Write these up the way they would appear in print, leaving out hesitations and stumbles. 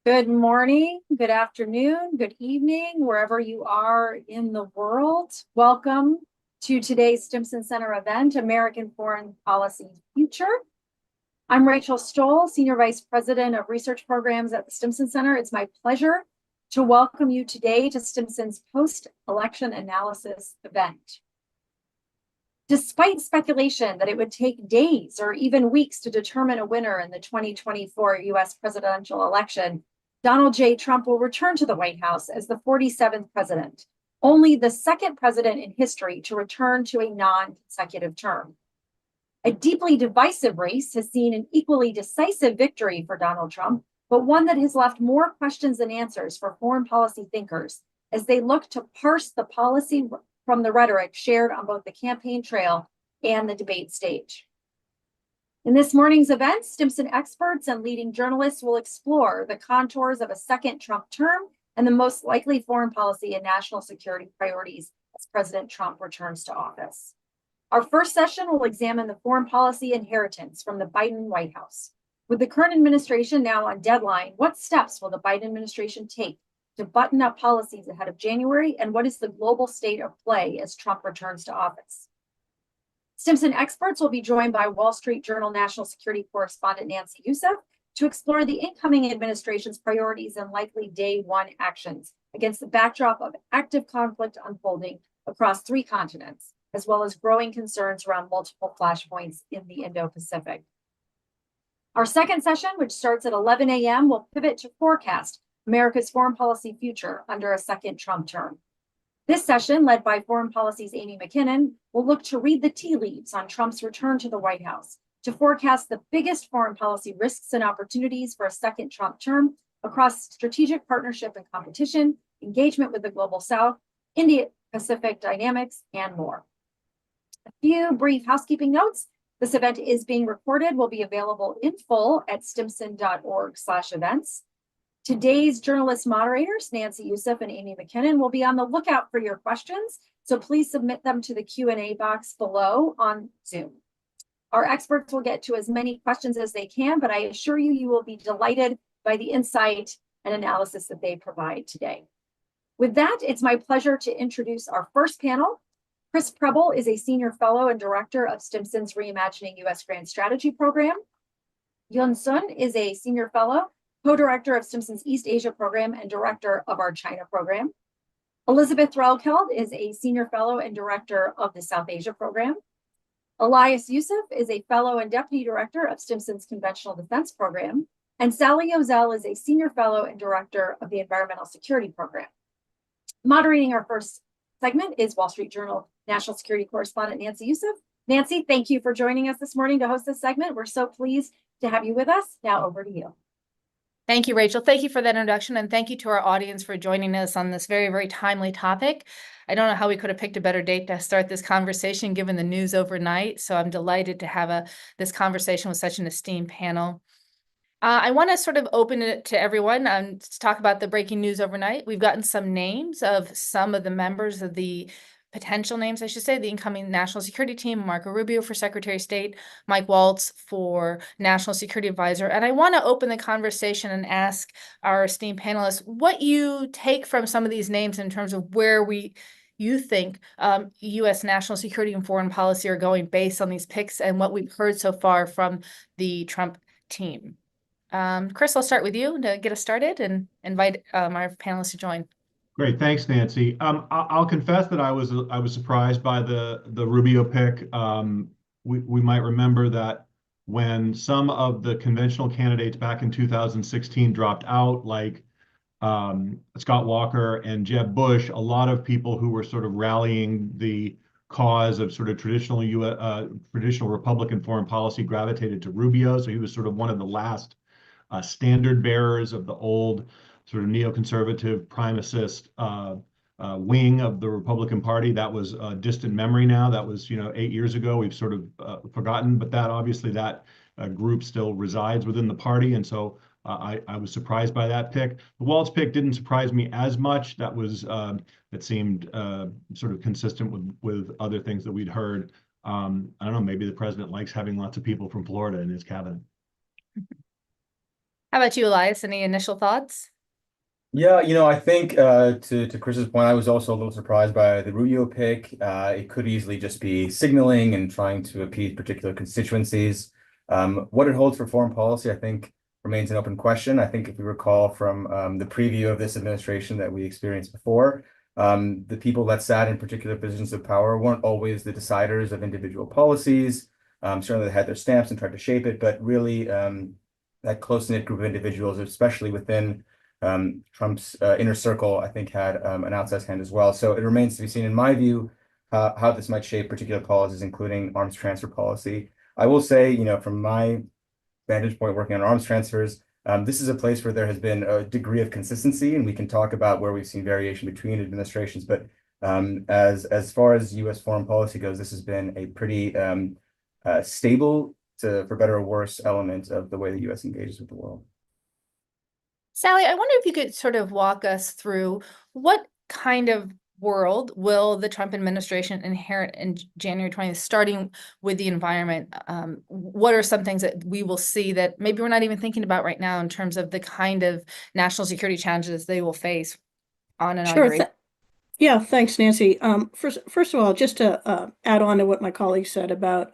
Good morning, good afternoon, good evening, wherever you are in the world. Welcome to today's Stimson Center event, American Foreign Policy Future. I'm Rachel Stoll, Senior Vice President of Research Programs at the Stimson Center. It's my pleasure to welcome you today to Stimson's post-election analysis event. Despite speculation that it would take days or even weeks to determine a winner in the 2024 US presidential election, Donald J. Trump will return to the White House as the 47th president, only the second president in history to return to a non-consecutive term. A deeply divisive race has seen an equally decisive victory for Donald Trump, but one that has left more questions than answers for foreign policy thinkers as they look to parse the policy from the rhetoric shared on both the campaign trail and the debate stage. In this morning's event, Stimson experts and leading journalists will explore the contours of a second Trump term and the most likely foreign policy and national security priorities as President Trump returns to office. Our first session will examine the foreign policy inheritance from the Biden White House. With the current administration now on deadline, what steps will the Biden administration take to button up policies ahead of January, and what is the global state of play as Trump returns to office? Stimson experts will be joined by Wall Street Journal national security correspondent Nancy Youssef to explore the incoming administration's priorities and likely day one actions against the backdrop of active conflict unfolding across 3 continents, as well as growing concerns around multiple flashpoints in the Indo-Pacific. Our second session, which starts at 11 a.m., will pivot to forecast America's foreign policy future under a second Trump term. This session, led by Foreign Policy's Amy McKinnon, will look to read the tea leaves on Trump's return to the White House, to forecast the biggest foreign policy risks and opportunities for a second Trump term across strategic partnership and competition, engagement with the Global South, Indo-Pacific dynamics, and more. A few brief housekeeping notes. This event is being recorded, will be available in full at stimson.org/events. Today's journalist moderators, Nancy Youssef and Amy McKinnon, will be on the lookout for your questions, so please submit them to the Q&A box below on Zoom. Our experts will get to as many questions as they can, but I assure you, you will be delighted by the insight and analysis that they provide today. With that, it's my pleasure to introduce our first panel. Chris Preble is a Senior Fellow and Director of Stimson's Reimagining U.S. Grand Strategy Program. Yun Sun is a Senior Fellow, Co-Director of Stimson's East Asia Program and Director of our China Program. Elizabeth Threlkeld is a Senior Fellow and Director of the South Asia Program. Elias Youssef is a Fellow and Deputy Director of Stimson's Conventional Defense Program. And Sally Ozel is a Senior Fellow and Director of the Environmental Security Program. Moderating our first segment is Wall Street Journal National Security Correspondent Nancy Youssef. Nancy, thank you for joining us this morning to host this segment. We're so pleased to have you with us. Now over to you. Thank you, Rachel. Thank you for that introduction, and thank you to our audience for joining us on this very, very timely topic. I don't know how we could have picked a better date to start this conversation given the news overnight, so I'm delighted to have this conversation with such an esteemed panel. I want to sort of open it to everyone to talk about the breaking news overnight. We've gotten some names of some of the members of the potential names, I should say, the incoming national security team: Marco Rubio for Secretary of State, Mike Waltz for National Security Advisor. And I want to open the conversation and ask our esteemed panelists what you take from some of these names in terms of where you think U.S. national security and foreign policy are going based on these picks and what we've heard so far from the Trump team. Chris, I'll start with you to get us started and invite our panelists to join. Great, thanks, Nancy. I'll confess that I was surprised by the Rubio pick. We might remember that when some of the conventional candidates back in 2016 dropped out, like Scott Walker and Jeb Bush, a lot of people who were sort of rallying the cause of sort of traditional Republican foreign policy gravitated to Rubio. So he was sort of one of the last standard bearers of the old sort of neoconservative primacist wing of the Republican Party. That was a distant memory now. That was, 8 years ago. We've sort of forgotten, but that obviously that group still resides within the party. And so I was surprised by that pick. The Waltz pick didn't surprise me as much. That was, it seemed sort of consistent with other things that we'd heard. I don't know, maybe the president likes having lots of people from Florida in his cabinet. How about you, Elias? Any initial thoughts? Yeah, I think to Chris's point, I was also a little surprised by the Rubio pick. It could easily just be signaling and trying to appease particular constituencies. What it holds for foreign policy, I think, remains an open question. I think if we recall from the preview of this administration that we experienced before, the people that sat in particular positions of power weren't always the deciders of individual policies. Certainly they had their stamps and tried to shape it, but really that close-knit group of individuals, especially within Trump's inner circle, I think, had an outsized hand as well. So it remains to be seen, in my view, how this might shape particular policies, including arms transfer policy. I will say, from my vantage point working on arms transfers, this is a place where there has been a degree of consistency, and we can talk about where we've seen variation between administrations. But as far as U.S. foreign policy goes, this has been a pretty stable, for better or worse, element of the way the U.S. engages with the world. Sally, I wonder if you could sort of walk us through what kind of world will the Trump administration inherit in January 20th, starting with the environment? What are some things that we will see that maybe we're not even thinking about right now in terms of the kind of national security challenges they will face on Sure. inauguration? Yeah, thanks, Nancy. First of all, just to add on to what my colleague said about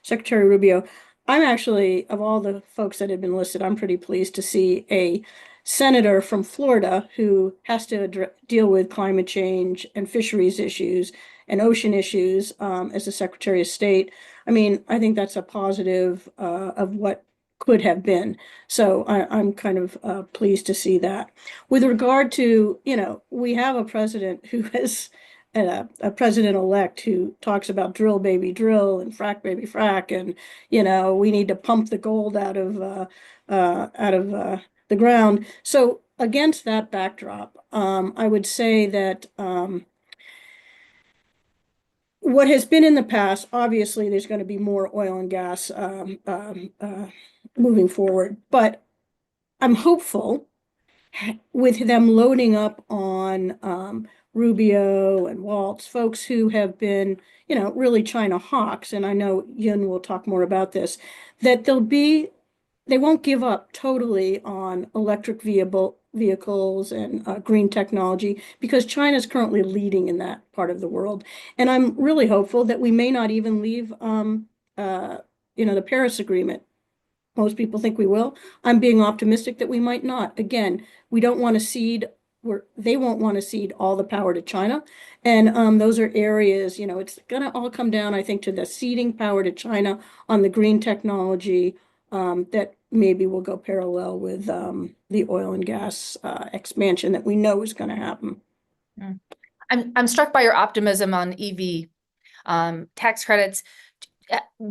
Secretary Rubio, I'm actually, of all the folks that had been listed, I'm pretty pleased to see a senator from Florida who has to deal with climate change and fisheries issues and ocean issues as the Secretary of State. I mean, I think that's a positive of what could have been. So I'm kind of pleased to see that. With regard to, we have a president who has a president-elect who talks about drill baby drill and frack baby frack, and we need to pump the gold out of the ground. So against that backdrop, I would say that what has been in the past, obviously, there's going to be more oil and gas moving forward, but I'm hopeful with them loading up on Rubio and Waltz, folks who have been, really China hawks, and I know Yun will talk more about this, that they won't give up totally on electric vehicles and green technology, because China is currently leading in that part of the world. And I'm really hopeful that we may not even leave, the Paris Agreement. Most people think we will. I'm being optimistic that we might not. Again, we don't want to cede, they won't want to cede all the power to China. And those are areas, it's going to all come down, I think, to the ceding power to China on the green technology that maybe will go parallel with the oil and gas expansion that we know is going to happen. I'm struck by your optimism on EV tax credits.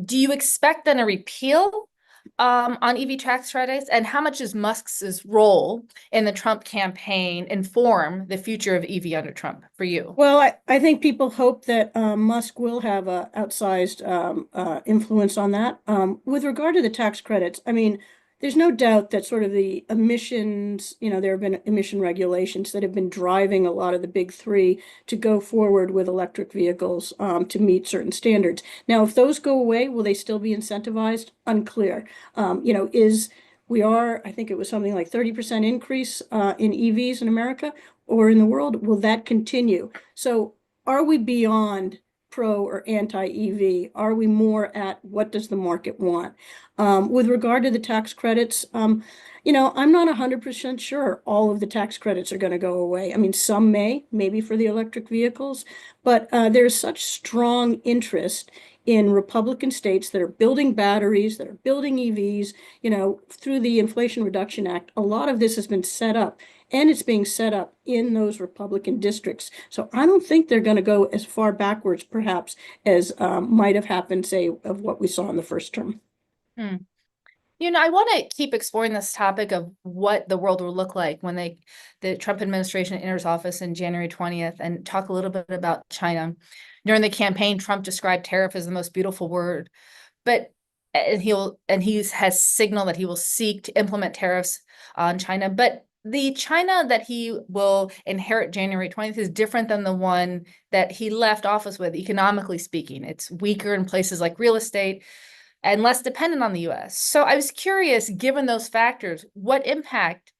Do you expect then a repeal on EV tax credits? And how much does Musk's role in the Trump campaign inform the future of EV under Trump for you? Well, I think people hope that Musk will have a outsized influence on that. With regard to the tax credits, I mean, there's no doubt that sort of the emissions, there have been emission regulations that have been driving a lot of the big three to go forward with electric vehicles to meet certain standards. Now, if those go away, will they still be incentivized? Unclear. I think it was something like 30% increase in EVs in America or in the world. Will that continue? So are we beyond pro or anti-EV? Are we more at what does the market want? With regard to the tax credits, I'm not 100% sure all of the tax credits are going to go away. I mean, some maybe for the electric vehicles, but there's such strong interest in Republican states that are building batteries, that are building EVs, through the Inflation Reduction Act. A lot of this has been set up, and it's being set up in those Republican districts. So I don't think they're going to go as far backwards, perhaps, as might have happened, say, of what we saw in the first term. I want to keep exploring this topic of what the world will look like when the Trump administration enters office in January 20th, and talk a little bit about China. During the campaign, Trump described tariff as the most beautiful word, and he has signaled that he will seek to implement tariffs on China. But the China that he will inherit January 20th is different than the one that he left office with, economically speaking. It's weaker in places like real estate. and less dependent on the US. So I was curious, given those factors, what impact,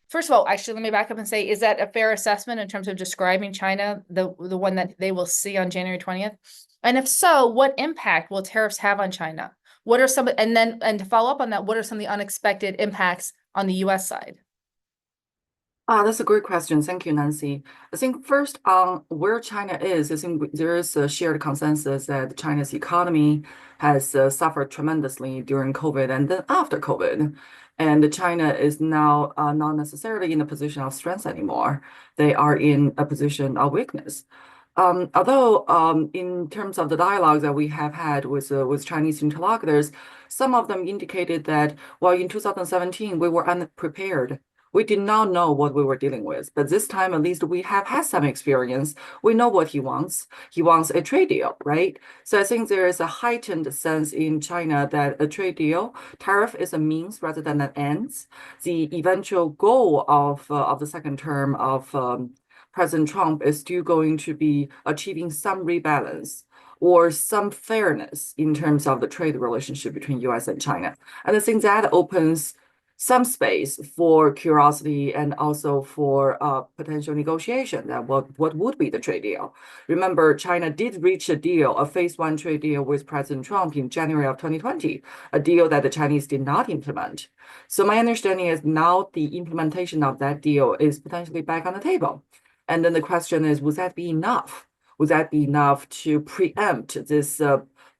first of all, actually, let me back up and say, is that a fair assessment in terms of describing China, the one that they will see on January 20th? And if so, what impact will tariffs have on China? What are some, and to follow up on that, what are some of the unexpected impacts on the US side? That's a great question. Thank you, Nancy. I think first on where China is, I think there is a shared consensus that China's economy has suffered tremendously during COVID and then after COVID. And China is now not necessarily in a position of strength anymore. They are in a position of weakness. Although in terms of the dialogue that we have had with Chinese interlocutors, some of them indicated that, well, in 2017, we were unprepared. We did not know what we were dealing with, but this time at least we have had some experience. We know what he wants. He wants a trade deal, right? So I think there is a heightened sense in China that a trade deal, tariff is a means rather than an end. The eventual goal of the second term of President Trump is still going to be achieving some rebalance or some fairness in terms of the trade relationship between US and China. And I think that opens some space for curiosity and also for potential negotiation that what would be the trade deal. Remember, China did reach a deal, a phase one trade deal with President Trump in January of 2020, a deal that the Chinese did not implement. So my understanding is now the implementation of that deal is potentially back on the table. And then the question is, would that be enough? Would that be enough to preempt this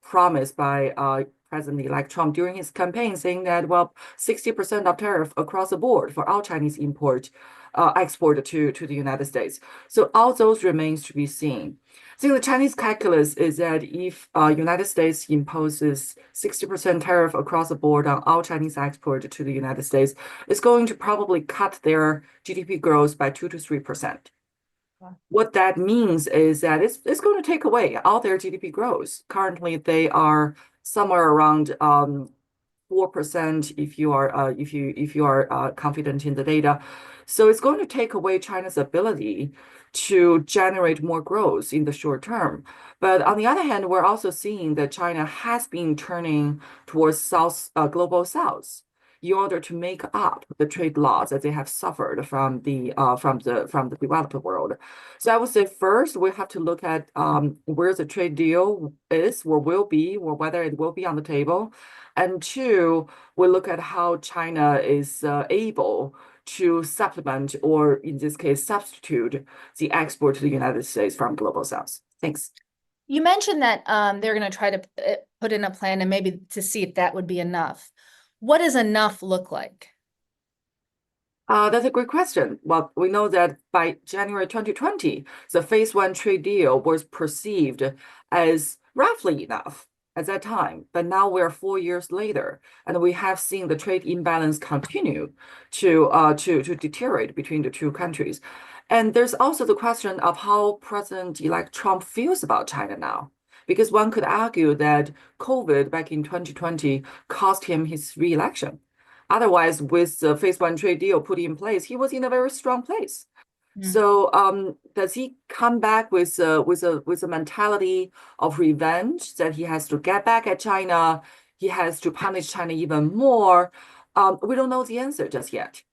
promise by President-elect Trump during his campaign, saying that, well, 60% of tariff across the board for all Chinese export to the United States. So all those remains to be seen. So the Chinese calculus is that if United States imposes 60% tariff across the board on all Chinese export to the United States, it's going to probably cut their GDP growth by 2 to 3%. What that means is that it's going to take away all their GDP growth. Currently, they are somewhere around 4% if you are confident in the data. So it's going to take away China's ability to generate more growth in the short term. But on the other hand, we're also seeing that China has been turning towards global south in order to make up the trade loss that they have suffered from the developed world. So I would say first we have to look at where the trade deal is or will be, or whether it will be on the table. And two, we look at how China is able to supplement, or in this case, substitute the export to the United States from global south. Thanks. You mentioned that they're going to try to put in a plan and maybe to see if that would be enough. What does enough look like? That's a great question. Well, we know that by January 2020, the phase one trade deal was perceived as roughly enough at that time. But now we're 4 years later, and we have seen the trade imbalance continue to deteriorate between the two countries. And there's also the question of how President-elect Trump feels about China now. Because one could argue that COVID back in 2020 cost him his re-election. Otherwise, with the phase one trade deal put in place, he was in a very strong place. So does he come back with a mentality of revenge that he has to get back at China? He has to punish China even more? We don't know the answer just yet.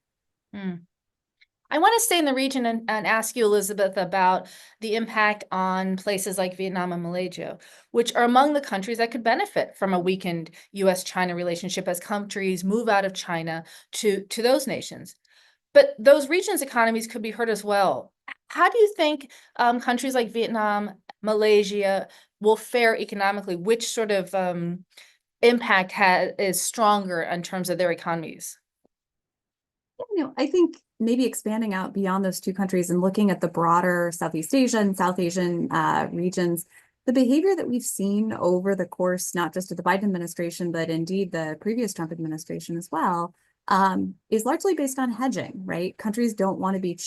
I want to stay in the region and ask you, Elizabeth, about the impact on places like Vietnam and Malaysia, which are among the countries that could benefit from a weakened US-China relationship as countries move out of China to those nations. But those regions' economies could be hurt as well. How do you think countries like Vietnam, Malaysia will fare economically? Which sort of impact is stronger in terms of their economies? I think maybe expanding out beyond those two countries and looking at the broader Southeast Asian and South Asian regions, the behavior that we've seen over the course, not just of the Biden administration, but indeed the previous Trump administration as well, is largely based on hedging, right? Countries don't want to be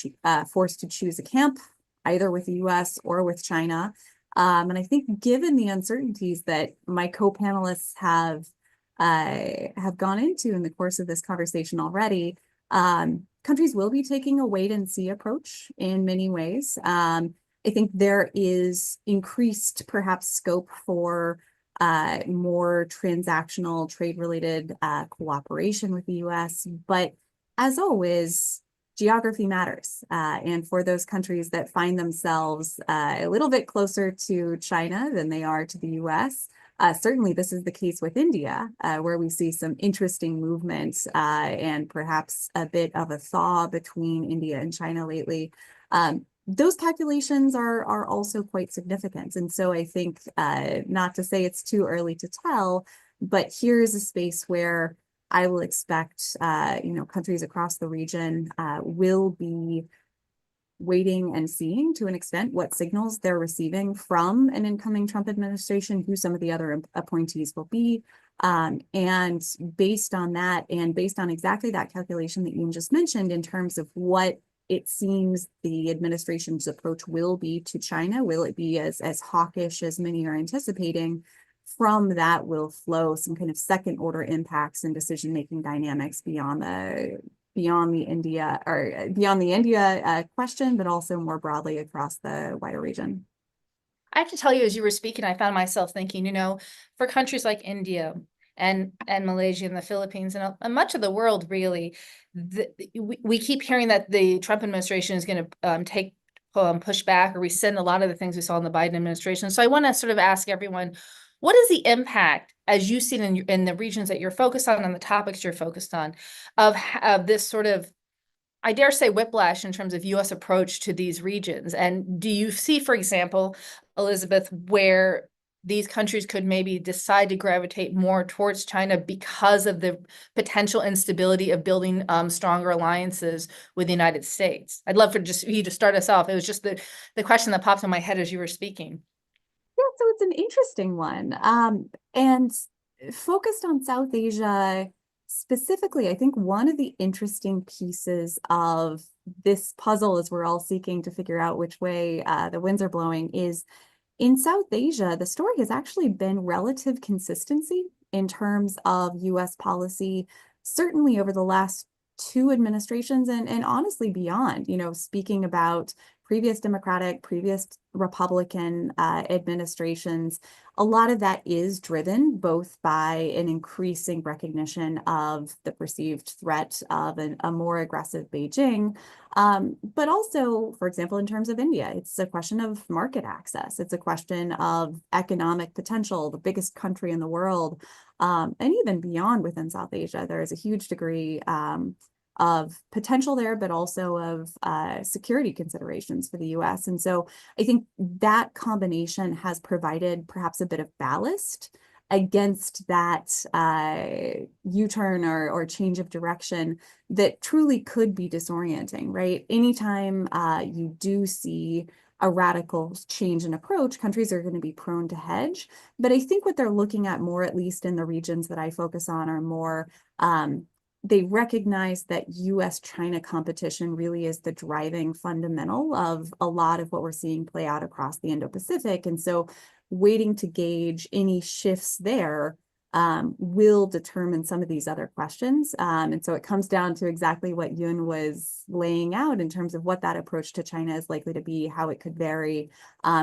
forced to choose a camp, either with the US or with China. And I think given the uncertainties that my co-panelists have gone into in the course of this conversation already, countries will be taking a wait and see approach in many ways. I think there is increased perhaps scope for more transactional trade-related cooperation with the US. But as always, geography matters. And for those countries that find themselves a little bit closer to China than they are to the US, certainly this is the case with India, where we see some interesting movements and perhaps a bit of a thaw between India and China lately. Those calculations are also quite significant. And so I think, not to say it's too early to tell, but here is a space where I will expect, countries across the region will be waiting and seeing to an extent what signals they're receiving from an incoming Trump administration, who some of the other appointees will be. And based on that, and based on exactly that calculation that Ian just mentioned in terms of what it seems the administration's approach will be to China, will it be as hawkish as many are anticipating? From that will flow some kind of second order impacts and decision-making dynamics beyond the India question, but also more broadly across the wider region. I have to tell you, as you were speaking, I found myself thinking, for countries like India and Malaysia and the Philippines and much of the world, really, we keep hearing that the Trump administration is going to push back or rescind a lot of the things we saw in the Biden administration. So I want to sort of ask everyone, what is the impact, as you see it in the regions that you're focused on and the topics you're focused on, of this sort of, I dare say, whiplash in terms of U.S. approach to these regions? And do you see, for example, Elizabeth, where these countries could maybe decide to gravitate more towards China because of the potential instability of building stronger alliances with the United States? I'd love for just you to start us off. It was just the question that popped in my head as you were speaking. Yeah, so it's an interesting one. And focused on South Asia specifically, I think one of the interesting pieces of this puzzle, as we're all seeking to figure out which way the winds are blowing, is in South Asia, the story has actually been relative consistency in terms of US policy, certainly over the last two administrations and honestly beyond, speaking about previous Democratic, previous Republican administrations. A lot of that is driven both by an increasing recognition of the perceived threat of a more aggressive Beijing, but also, for example, in terms of India, it's a question of market access. It's a question of economic potential, the biggest country in the world, and even beyond within South Asia. There is a huge degree of potential there, but also of security considerations for the US. And so I think that combination has provided perhaps a bit of ballast against that U-turn or change of direction that truly could be disorienting, right? Anytime you do see a radical change in approach, countries are going to be prone to hedge. But I think what they're looking at more, at least in the regions that I focus on, are more they recognize that US-China competition really is the driving fundamental of a lot of what we're seeing play out across the Indo-Pacific. And so waiting to gauge any shifts there will determine some of these other questions. And so it comes down to exactly what Yun was laying out in terms of what that approach to China is likely to be, how it could vary,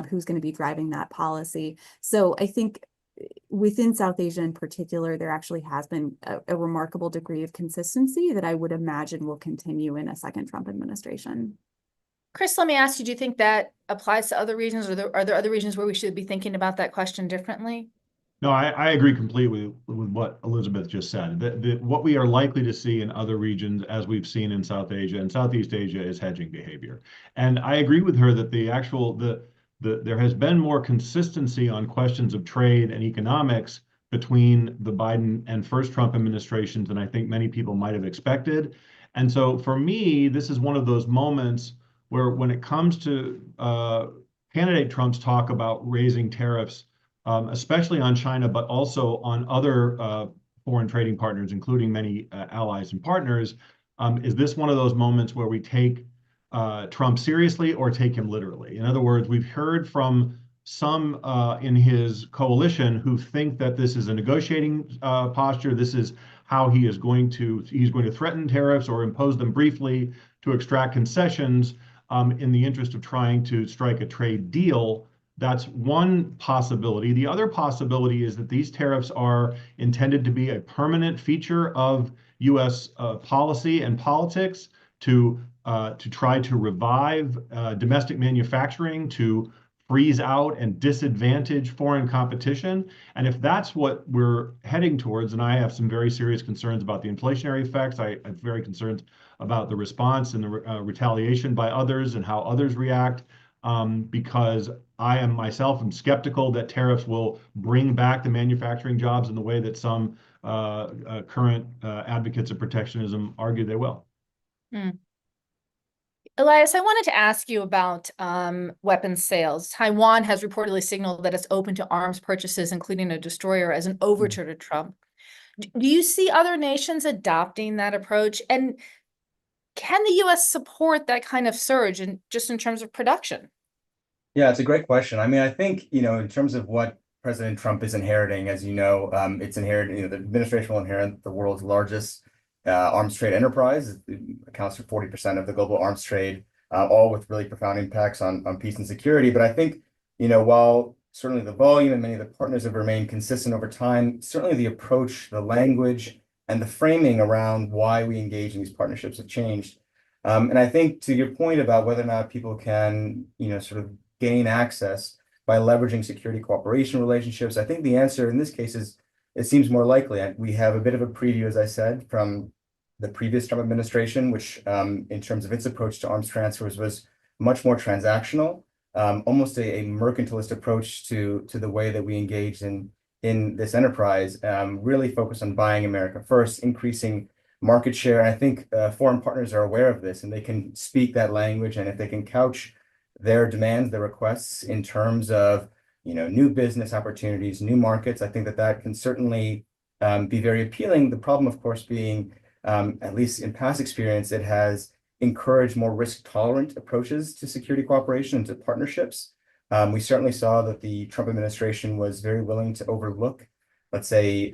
who's going to be driving that policy. So I think within South Asia in particular, there actually has been a remarkable degree of consistency that I would imagine will continue in a second Trump administration. Chris, let me ask you, do you think that applies to other regions, or are there other regions where we should be thinking about that question differently? No, I agree completely with what Elizabeth just said. What we are likely to see in other regions, as we've seen in South Asia and Southeast Asia, is hedging behavior. And I agree with her that there has been more consistency on questions of trade and economics between the Biden and first Trump administrations than I think many people might have expected. And so for me, this is one of those moments where when it comes to candidate Trump's talk about raising tariffs, especially on China, but also on other foreign trading partners, including many allies and partners, is this one of those moments where we take Trump seriously or take him literally? In other words, we've heard from some in his coalition who think that this is a negotiating posture. This is how he's going to threaten tariffs or impose them briefly to extract concessions in the interest of trying to strike a trade deal That's one possibility. The other possibility is that these tariffs are intended to be a permanent feature of U.S. Policy and politics to try to revive domestic manufacturing, to freeze out and disadvantage foreign competition. And if that's what we're heading towards, and I have some very serious concerns about the inflationary effects, I'm very concerned about the response and the retaliation by others and how others react, because I am myself am skeptical that tariffs will bring back the manufacturing jobs in the way that some current advocates of protectionism argue they will. Elias, I wanted to ask you about weapons sales. Taiwan has reportedly signaled that it's open to arms purchases, including a destroyer, as an overture to Trump. Do you see other nations adopting that approach? And can the U.S. support that kind of surge just in terms of production? Yeah, it's a great question. I mean, I think, in terms of what President Trump is inheriting, as you know, it's inherited, the administration will inherit the world's largest arms trade enterprise. It accounts for 40% of the global arms trade, all with really profound impacts on peace and security. But I think, while certainly the volume and many of the partners have remained consistent over time, certainly the approach, the language, and the framing around why we engage in these partnerships have changed. And I think to your point about whether or not people can, sort of gain access by leveraging security cooperation relationships, I think the answer in this case is it seems more likely. We have a bit of a preview, as I said, from the previous Trump administration, which in terms of its approach to arms transfers was much more transactional, almost a mercantilist approach to the way that we engaged in this enterprise, really focused on buying America first, increasing market share. And I think foreign partners are aware of this and they can speak that language. And if they can couch their demands, their requests in terms of new business opportunities, new markets, I think that can certainly be very appealing. The problem, of course, being, at least in past experience, it has encouraged more risk-tolerant approaches to security cooperation and to partnerships. We certainly saw that the Trump administration was very willing to overlook, let's say,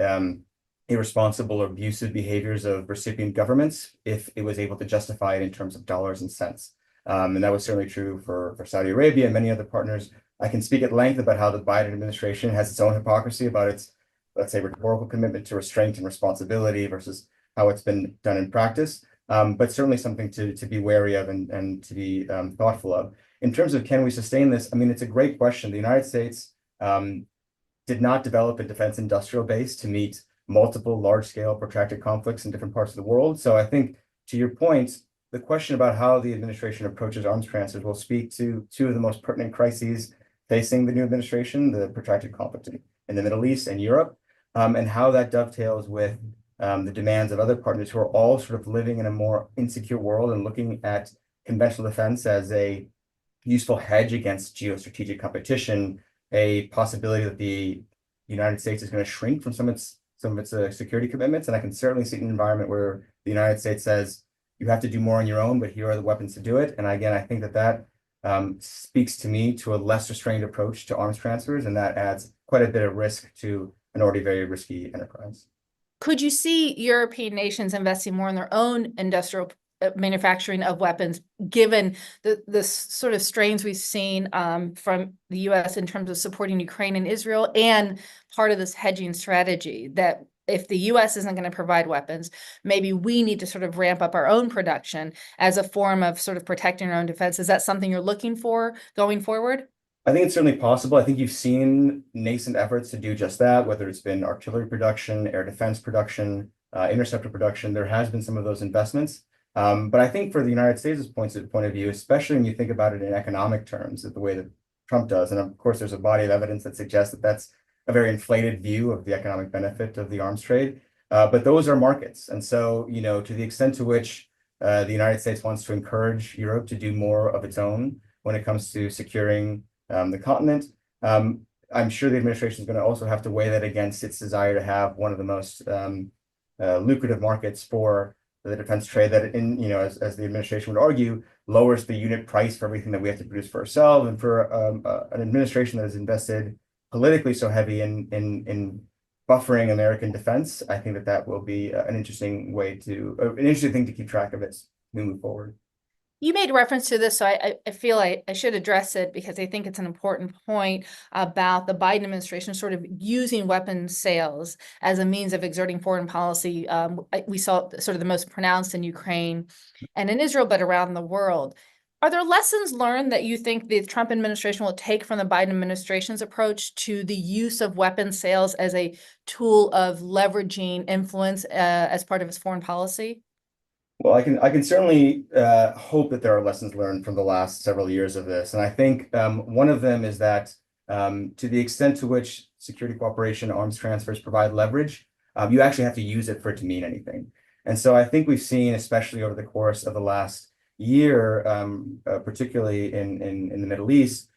irresponsible or abusive behaviors of recipient governments if it was able to justify it in terms of dollars and cents. And that was certainly true for Saudi Arabia and many other partners. I can speak at length about how the Biden administration has its own hypocrisy about its, let's say, rhetorical commitment to restraint and responsibility versus how it's been done in practice. But certainly something to be wary of and to be thoughtful of. In terms of can we sustain this, I mean, it's a great question. The United States did not develop a defense industrial base to meet multiple large-scale protracted conflicts in different parts of the world. So I think, to your point, the question about how the administration approaches arms transfers will speak to two of the most pertinent crises facing the new administration, the protracted conflict in the Middle East and Europe, and how that dovetails with the demands of other partners who are all sort of living in a more insecure world and looking at conventional defense as a useful hedge against geostrategic competition, a possibility that the United States is going to shrink from some of its security commitments. And I can certainly see an environment where the United States says, you have to do more on your own, but here are the weapons to do it. And again, I think that speaks to me to a less restrained approach to arms transfers, and that adds quite a bit of risk to an already very risky enterprise. Could you see European nations investing more in their own industrial manufacturing of weapons, given the sort of strains we've seen from the U.S. in terms of supporting Ukraine and Israel, and part of this hedging strategy that if the U.S. isn't going to provide weapons, maybe we need to sort of ramp up our own production as a form of sort of protecting our own defense? Is that something you're looking for going forward? I think it's certainly possible. I think you've seen nascent efforts to do just that, whether it's been artillery production, air defense production, interceptor production. There has been some of those investments. But I think for the United States' point of view, especially when you think about it in economic terms, the way that Trump does, and of course there's a body of evidence that suggests that that's a very inflated view of the economic benefit of the arms trade. But those are markets. And so, to the extent to which the United States wants to encourage Europe to do more of its own when it comes to securing the continent, I'm sure the administration is going to also have to weigh that against its desire to have one of the most lucrative markets for the defense trade that, as the administration would argue, lowers the unit price for everything that we have to produce for ourselves. And for an administration that has invested politically so heavy in buffering American defense, I think that will be an interesting thing to keep track of as we move forward. You made reference to this, so I feel I should address it because I think it's an important point about the Biden administration sort of using weapons sales as a means of exerting foreign policy. We saw sort of the most pronounced in Ukraine and in Israel, but around the world. Are there lessons learned that you think the Trump administration will take from the Biden administration's approach to the use of weapons sales as a tool of leveraging influence as part of its foreign policy? Well, I can certainly hope that there are lessons learned from the last several years of this. And I think one of them is that to the extent to which security cooperation arms transfers provide leverage, you actually have to use it for it to mean anything. And so I think we've seen, especially over the course of the last year, particularly in the Middle East,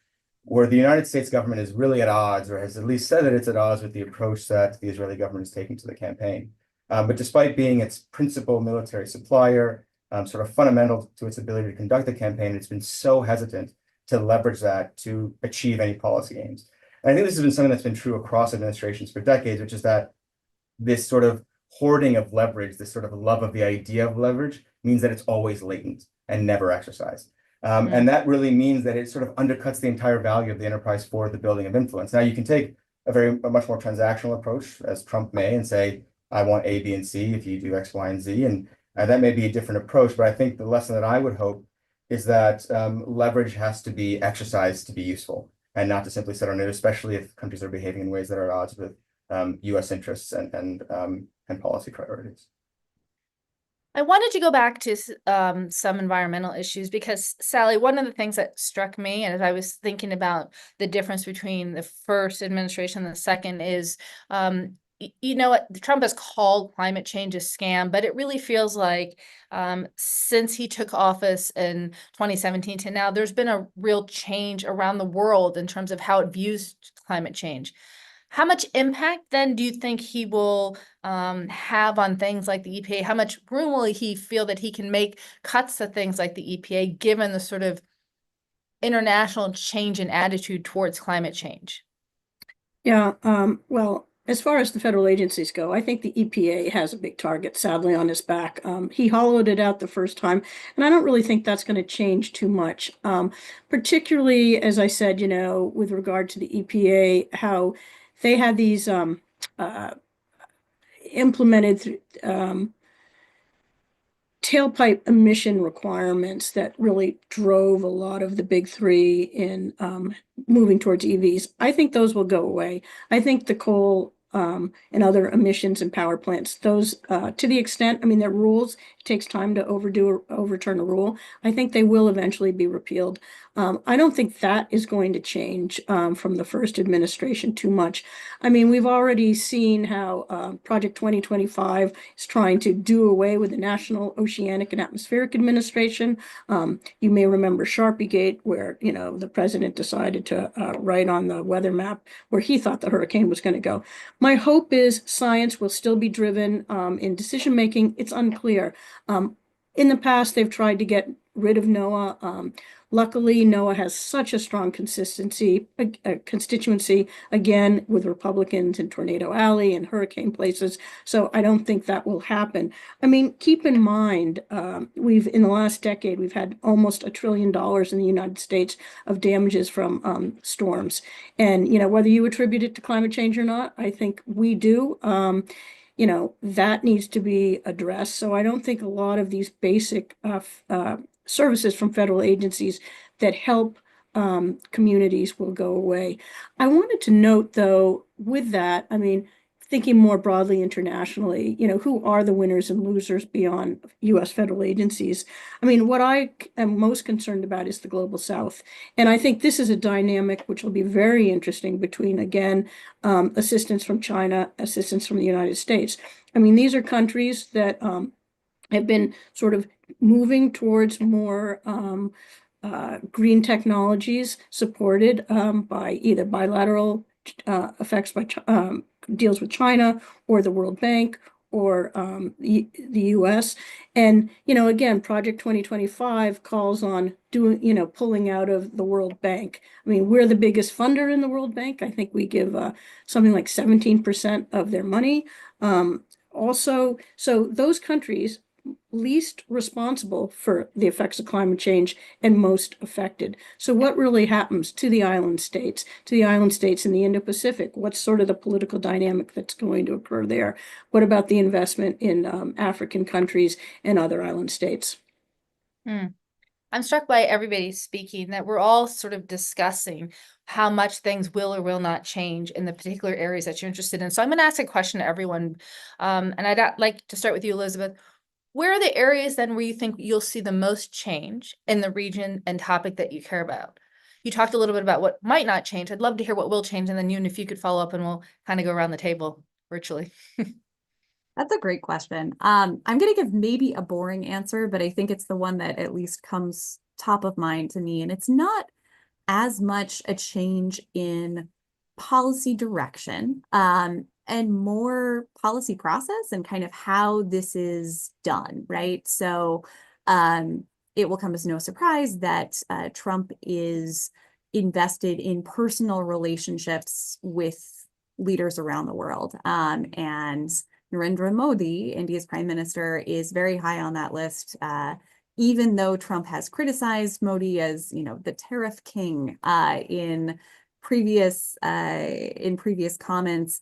where the United States government is really at odds, or has at least said that it's at odds with the approach that the Israeli government is taking to the campaign. But despite being its principal military supplier, sort of fundamental to its ability to conduct the campaign, it's been so hesitant to leverage that to achieve any policy aims. And I think this has been something that's been true across administrations for decades, which is that this sort of hoarding of leverage, this sort of love of the idea of leverage, means that it's always latent and never exercised. And that really means that it sort of undercuts the entire value of the enterprise for the building of influence. Now, you can take a much more transactional approach, as Trump may, and say, I want A, B, and C if you do X, Y, and Z. And that may be a different approach. But I think the lesson that I would hope is that leverage has to be exercised to be useful and not to simply sit on it, especially if countries are behaving in ways that are at odds with U.S. interests and policy priorities. I wanted to go back to some environmental issues because, Sally, one of the things that struck me, and as I was thinking about the difference between the first administration and the second, is you know what, Trump has called climate change a scam, but it really feels like since he took office in 2017 to now, there's been a real change around the world in terms of how it views climate change. How much impact then do you think he will have on things like the EPA? How much room will he feel that he can make cuts to things like the EPA, given the sort of international change in attitude towards climate change? Yeah, well, as far as the federal agencies go, I think the EPA has a big target, sadly, on his back. He hollowed it out the first time, and I don't really think that's going to change too much. Particularly, as I said, with regard to the EPA, how they had these implemented tailpipe emission requirements that really drove a lot of the big three in moving towards EVs. I think those will go away. I think the coal and other emissions and power plants, those to the extent, they're rules, it takes time to overturn a rule. I think they will eventually be repealed. I don't think that is going to change from the first administration too much. We've already seen how Project 2025 is trying to do away with the National Oceanic and Atmospheric Administration. You may remember Sharpiegate, where the president decided to write on the weather map where he thought the hurricane was going to go. My hope is science will still be driven in decision making. It's unclear. In the past, they've tried to get rid of NOAA. Luckily, NOAA has such a strong constituency, again, with Republicans in Tornado Alley and hurricane places. So I don't think that will happen. Keep in mind, in the last decade, we've had almost $1 trillion in the United States of damages from storms. And, whether you attribute it to climate change or not, I think we do. That needs to be addressed. So I don't think a lot of these basic services from federal agencies that help communities will go away. I wanted to note, though, with that, thinking more broadly internationally, who are the winners and losers beyond U.S. federal agencies? What I am most concerned about is the global South. And I think this is a dynamic which will be very interesting between, again, assistance from China, assistance from the United States. These are countries that have been sort of moving towards more green technologies supported by either bilateral effects by deals with China or the World Bank or the U.S. And, again, Project 2025 calls on pulling out of the World Bank. We're the biggest funder in the World Bank. I think we give something like 17% of their money. Also, so those countries, least responsible for the effects of climate change and most affected. So what really happens to the island states, in the Indo-Pacific? What's sort of the political dynamic that's going to occur there? What about the investment in African countries and other island states? I'm struck by everybody speaking that we're all sort of discussing how much things will or will not change in the particular areas that you're interested in. So I'm going to ask a question to everyone. And I'd like to start with you, Elizabeth. Where are the areas then where you think you'll see the most change in the region and topic that you care about? You talked a little bit about what might not change. I'd love to hear what will change. And then Yoon, if you could follow up, and we'll kind of go around the table virtually. That's a great question. I'm going to give maybe a boring answer, but I think it's the one that at least comes top of mind to me. And it's not as much a change in policy direction, and more policy process and kind of how this is done, right? So it will come as no surprise that Trump is invested in personal relationships with leaders around the world. And Narendra Modi, India's prime minister, is very high on that list. Even though Trump has criticized Modi as, the tariff king in previous comments,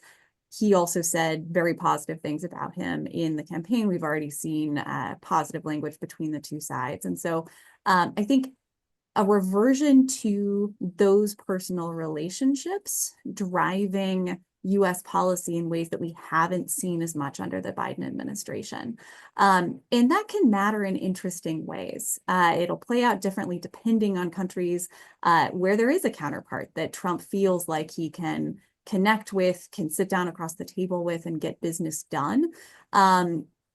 he also said very positive things about him in the campaign. We've already seen positive language between the two sides. And so I think a reversion to those personal relationships driving U.S. policy in ways that we haven't seen as much under the Biden administration. And that can matter in interesting ways. It'll play out differently depending on countries where there is a counterpart that Trump feels like he can connect with, can sit down across the table with, and get business done.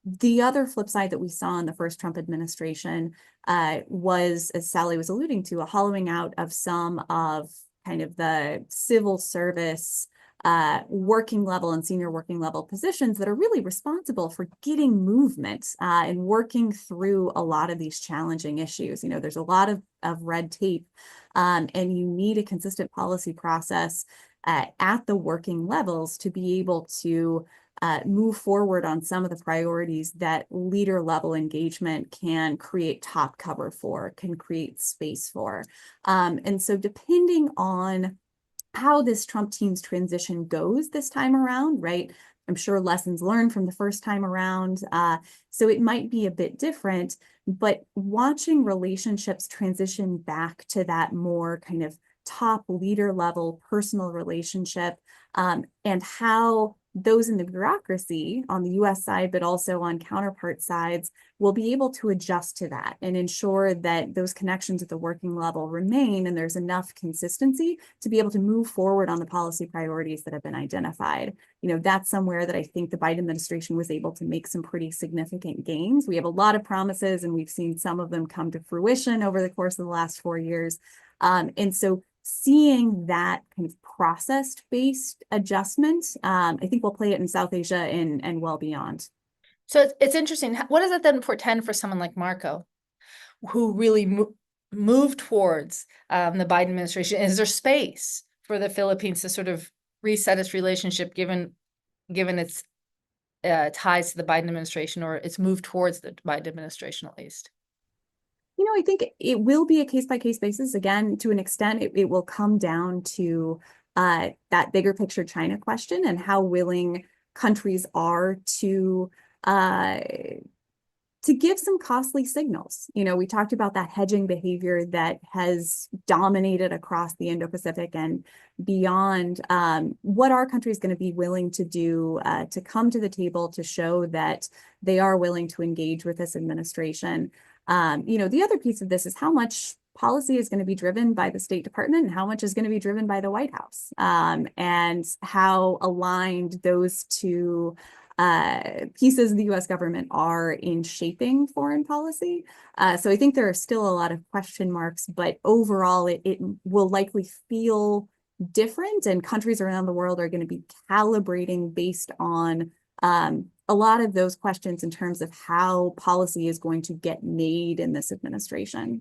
The other flip side that we saw in the first Trump administration was, as Sally was alluding to, a hollowing out of some of kind of the civil service working level and senior working level positions that are really responsible for getting movement and working through a lot of these challenging issues. There's a lot of red tape, and you need a consistent policy process at the working levels to be able to move forward on some of the priorities that leader level engagement can create top cover for, can create space for. And so depending on how this Trump team's transition goes this time around, right? I'm sure lessons learned from the first time around. So it might be a bit different, but watching relationships transition back to that more kind of top leader level personal relationship, and how those in the bureaucracy on the US side, but also on counterpart sides, will be able to adjust to that and ensure that those connections at the working level remain and there's enough consistency to be able to move forward on the policy priorities that have been identified. That's somewhere that I think the Biden administration was able to make some pretty significant gains. We have a lot of promises, and we've seen some of them come to fruition over the course of the last 4 years. And so seeing that kind of process-based adjustment, I think we'll play it in South Asia and well beyond. So it's interesting. What does that then portend for someone like Marco, who really moved towards the Biden administration? Is there space for the Philippines to sort of reset its relationship, given its ties to the Biden administration, or its move towards the Biden administration at least? I think it will be a case-by-case basis. Again, to an extent, it will come down to that bigger picture China question and how willing countries are to give some costly signals. We talked about that hedging behavior that has dominated across the Indo-Pacific and beyond. What are countries going to be willing to do to come to the table to show that they are willing to engage with this administration? The other piece of this is how much policy is going to be driven by the State Department and how much is going to be driven by the White House, and how aligned those two pieces of the U.S. government are in shaping foreign policy. So I think there are still a lot of question marks, but overall it will likely feel different, and countries around the world are going to be calibrating based on a lot of those questions in terms of how policy is going to get made in this administration.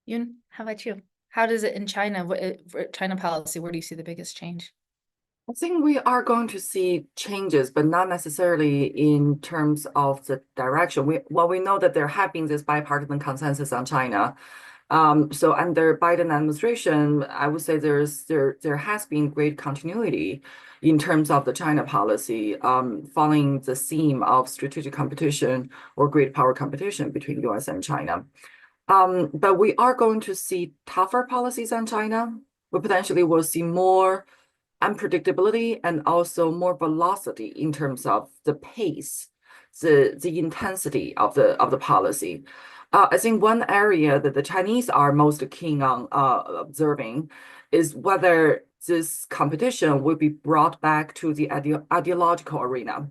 Yoon, how about you? How does it in China, China policy, where do you see the biggest change? I think we are going to see changes, but not necessarily in terms of the direction. We know that there have been this bipartisan consensus on China. So under Biden administration, I would say there has been great continuity in terms of the China policy, following the theme of strategic competition or great power competition between US and China. But we are going to see tougher policies on China. We potentially will see more unpredictability and also more velocity in terms of the pace, the intensity of the policy. I think one area that the Chinese are most keen on observing is whether this competition will be brought back to the ideological arena.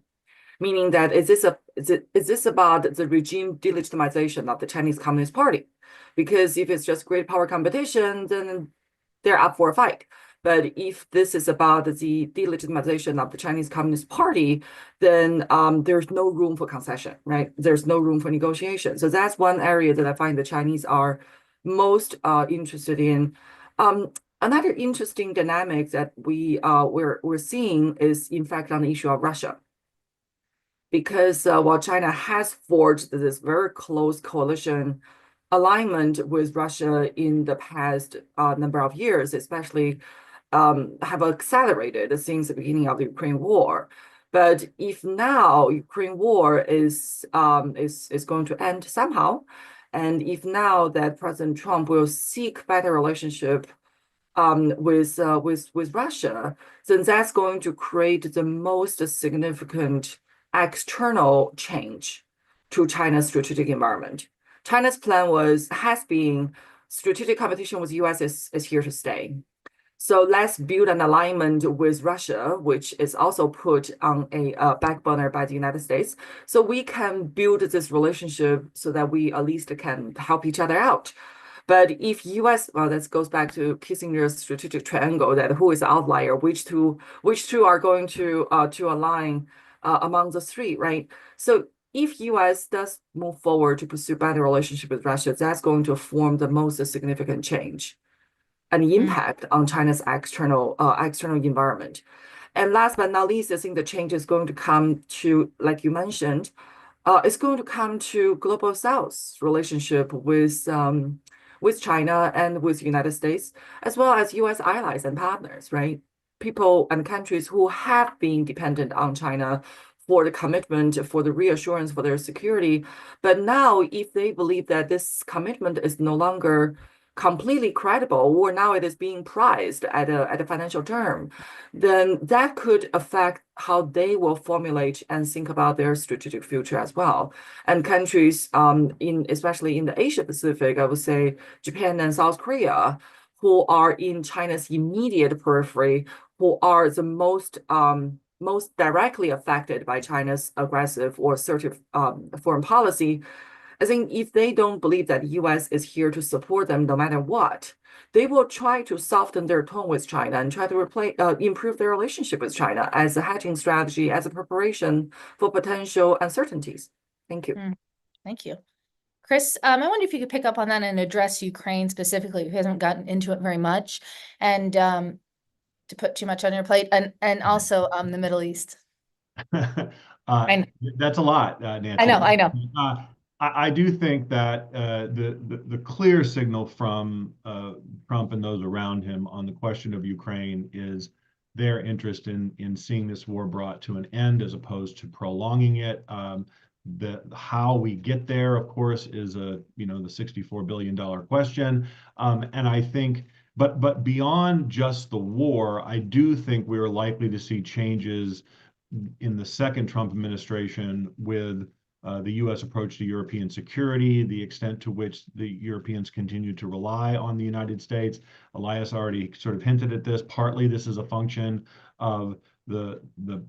Meaning that is this about the regime delegitimization of the Chinese Communist Party? Because if it's just great power competition, then they're up for a fight. But if this is about the delegitimization of the Chinese Communist Party, then there's no room for concession, right? There's no room for negotiation. So that's one area that I find the Chinese are most interested in. Another interesting dynamic that we're seeing is, in fact, on the issue of Russia. Because while China has forged this very close coalition alignment with Russia in the past number of years, especially have accelerated since the beginning of the Ukraine war. But if now Ukraine war is going to end somehow, and if now that President Trump will seek better relationship with Russia, then that's going to create the most significant external change to China's strategic environment. China's plan has been strategic competition with the US is here to stay. So let's build an alignment with Russia, which is also put on a back burner by the United States. So we can build this relationship so that we at least can help each other out. But if US, well, that goes back to Kissinger's strategic triangle, that who is the outlier, which two are going to align among the three, right? So if US does move forward to pursue better relationship with Russia, that's going to form the most significant change and impact on China's external environment. And last but not least, I think the change is going to come to, like you mentioned, it's going to come to Global South's relationship with China and with the United States, as well as US allies and partners, right? People and countries who have been dependent on China for the commitment, for the reassurance, for their security. But now, if they believe that this commitment is no longer completely credible, or now it is being priced at a financial term, then that could affect how they will formulate and think about their strategic future as well. And countries especially in the Asia-Pacific, I would say Japan and South Korea, who are in China's immediate periphery, who are the most directly affected by China's aggressive or assertive foreign policy. I think if they don't believe that the US is here to support them no matter what, they will try to soften their tone with China and try to improve their relationship with China as a hedging strategy, as a preparation for potential uncertainties. Thank you. Thank you. Chris, I wonder if you could pick up on that and address Ukraine specifically. We haven't gotten into it very much, and to put too much on your plate, and also the Middle East. That's a lot, Nancy. I know. I do think that the clear signal from Trump and those around him on the question of Ukraine is their interest in seeing this war brought to an end as opposed to prolonging it. How we get there, of course, is the $64 billion question. And I think, but beyond just the war, I do think we're likely to see changes in the second Trump administration with the U.S. approach to European security, the extent to which the Europeans continue to rely on the United States. Elias already sort of hinted at this. Partly this is a function of the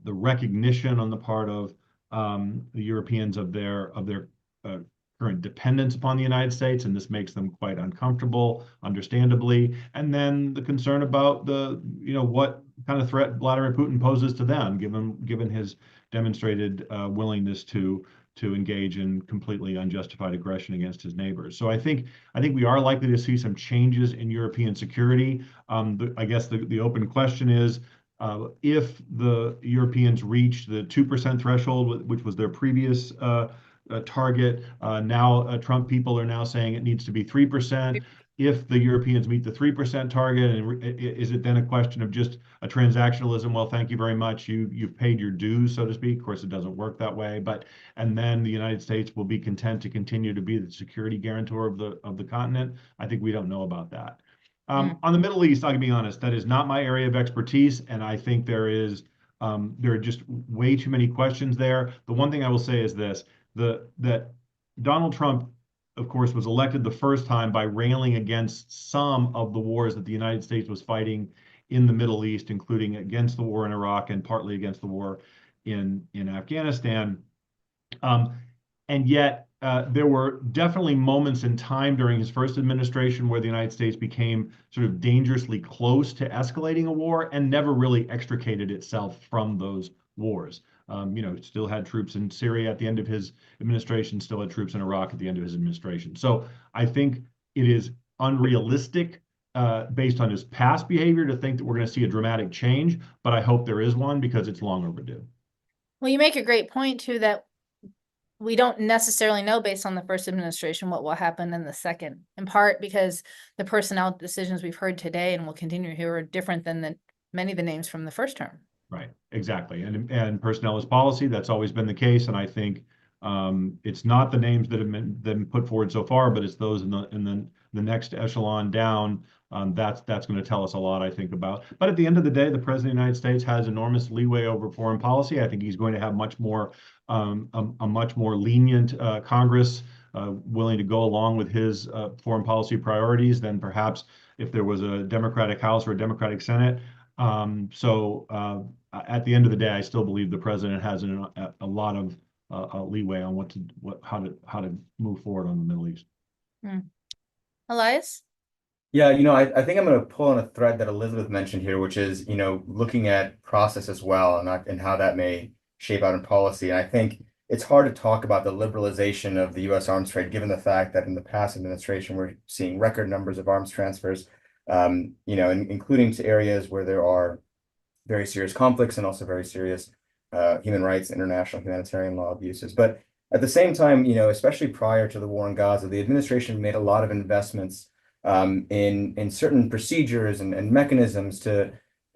recognition on the part of the Europeans of their current dependence upon the United States, and this makes them quite uncomfortable, understandably. And then the concern about what kind of threat Vladimir Putin poses to them, given his demonstrated willingness to engage in completely unjustified aggression against his neighbors. So I think we are likely to see some changes in European security. I guess the open question is, If the Europeans reach the 2% threshold, which was their previous target, now Trump people are now saying it needs to be 3%. If the Europeans meet the 3% target, and is it then a question of just a transactionalism? Well, thank you very much. You've paid your dues, so to speak. Of course, it doesn't work that way. And then the United States will be content to continue to be the security guarantor of the continent. I think we don't know about that. On the Middle East, I'll be honest, that is not my area of expertise, and I think there are just way too many questions there. The one thing I will say is this: that Donald Trump, of course, was elected the first time by railing against some of the wars that the United States was fighting in the Middle East, including against the war in Iraq and partly against the war in Afghanistan. And yet, there were definitely moments in time during his first administration where the United States became sort of dangerously close to escalating a war and never really extricated itself from those wars. Still had troops in Syria at the end of his administration, still had troops in Iraq at the end of his administration. So I think it is unrealistic, based on his past behavior, to think that we're going to see a dramatic change, but I hope there is one because it's long overdue. Well, you make a great point too, that we don't necessarily know based on the first administration what will happen in the second, in part because the personnel decisions we've heard today and will continue to hear are different than many of the names from the first term. Right, exactly. And personnel is policy. That's always been the case. And I think it's not the names that have been put forward so far, but it's those in the next echelon down. That's going to tell us a lot, I think, about. But at the end of the day, the President of the United States has enormous leeway over foreign policy. I think he's going to have much more a much more lenient Congress willing to go along with his foreign policy priorities than perhaps if there was a Democratic House or a Democratic Senate. At the end of the day, I still believe the president has a lot of leeway on how to move forward on the Middle East. Elias? Yeah, I think I'm going to pull on a thread that Elizabeth mentioned here, which is, looking at process as well and how that may shape out in policy. And I think it's hard to talk about the liberalization of the U.S. arms trade, given the fact that in the past administration, we're seeing record numbers of arms transfers, including to areas where there are very serious conflicts and also very serious human rights, international humanitarian law abuses. But at the same time, especially prior to the war in Gaza, the administration made a lot of investments in certain procedures and mechanisms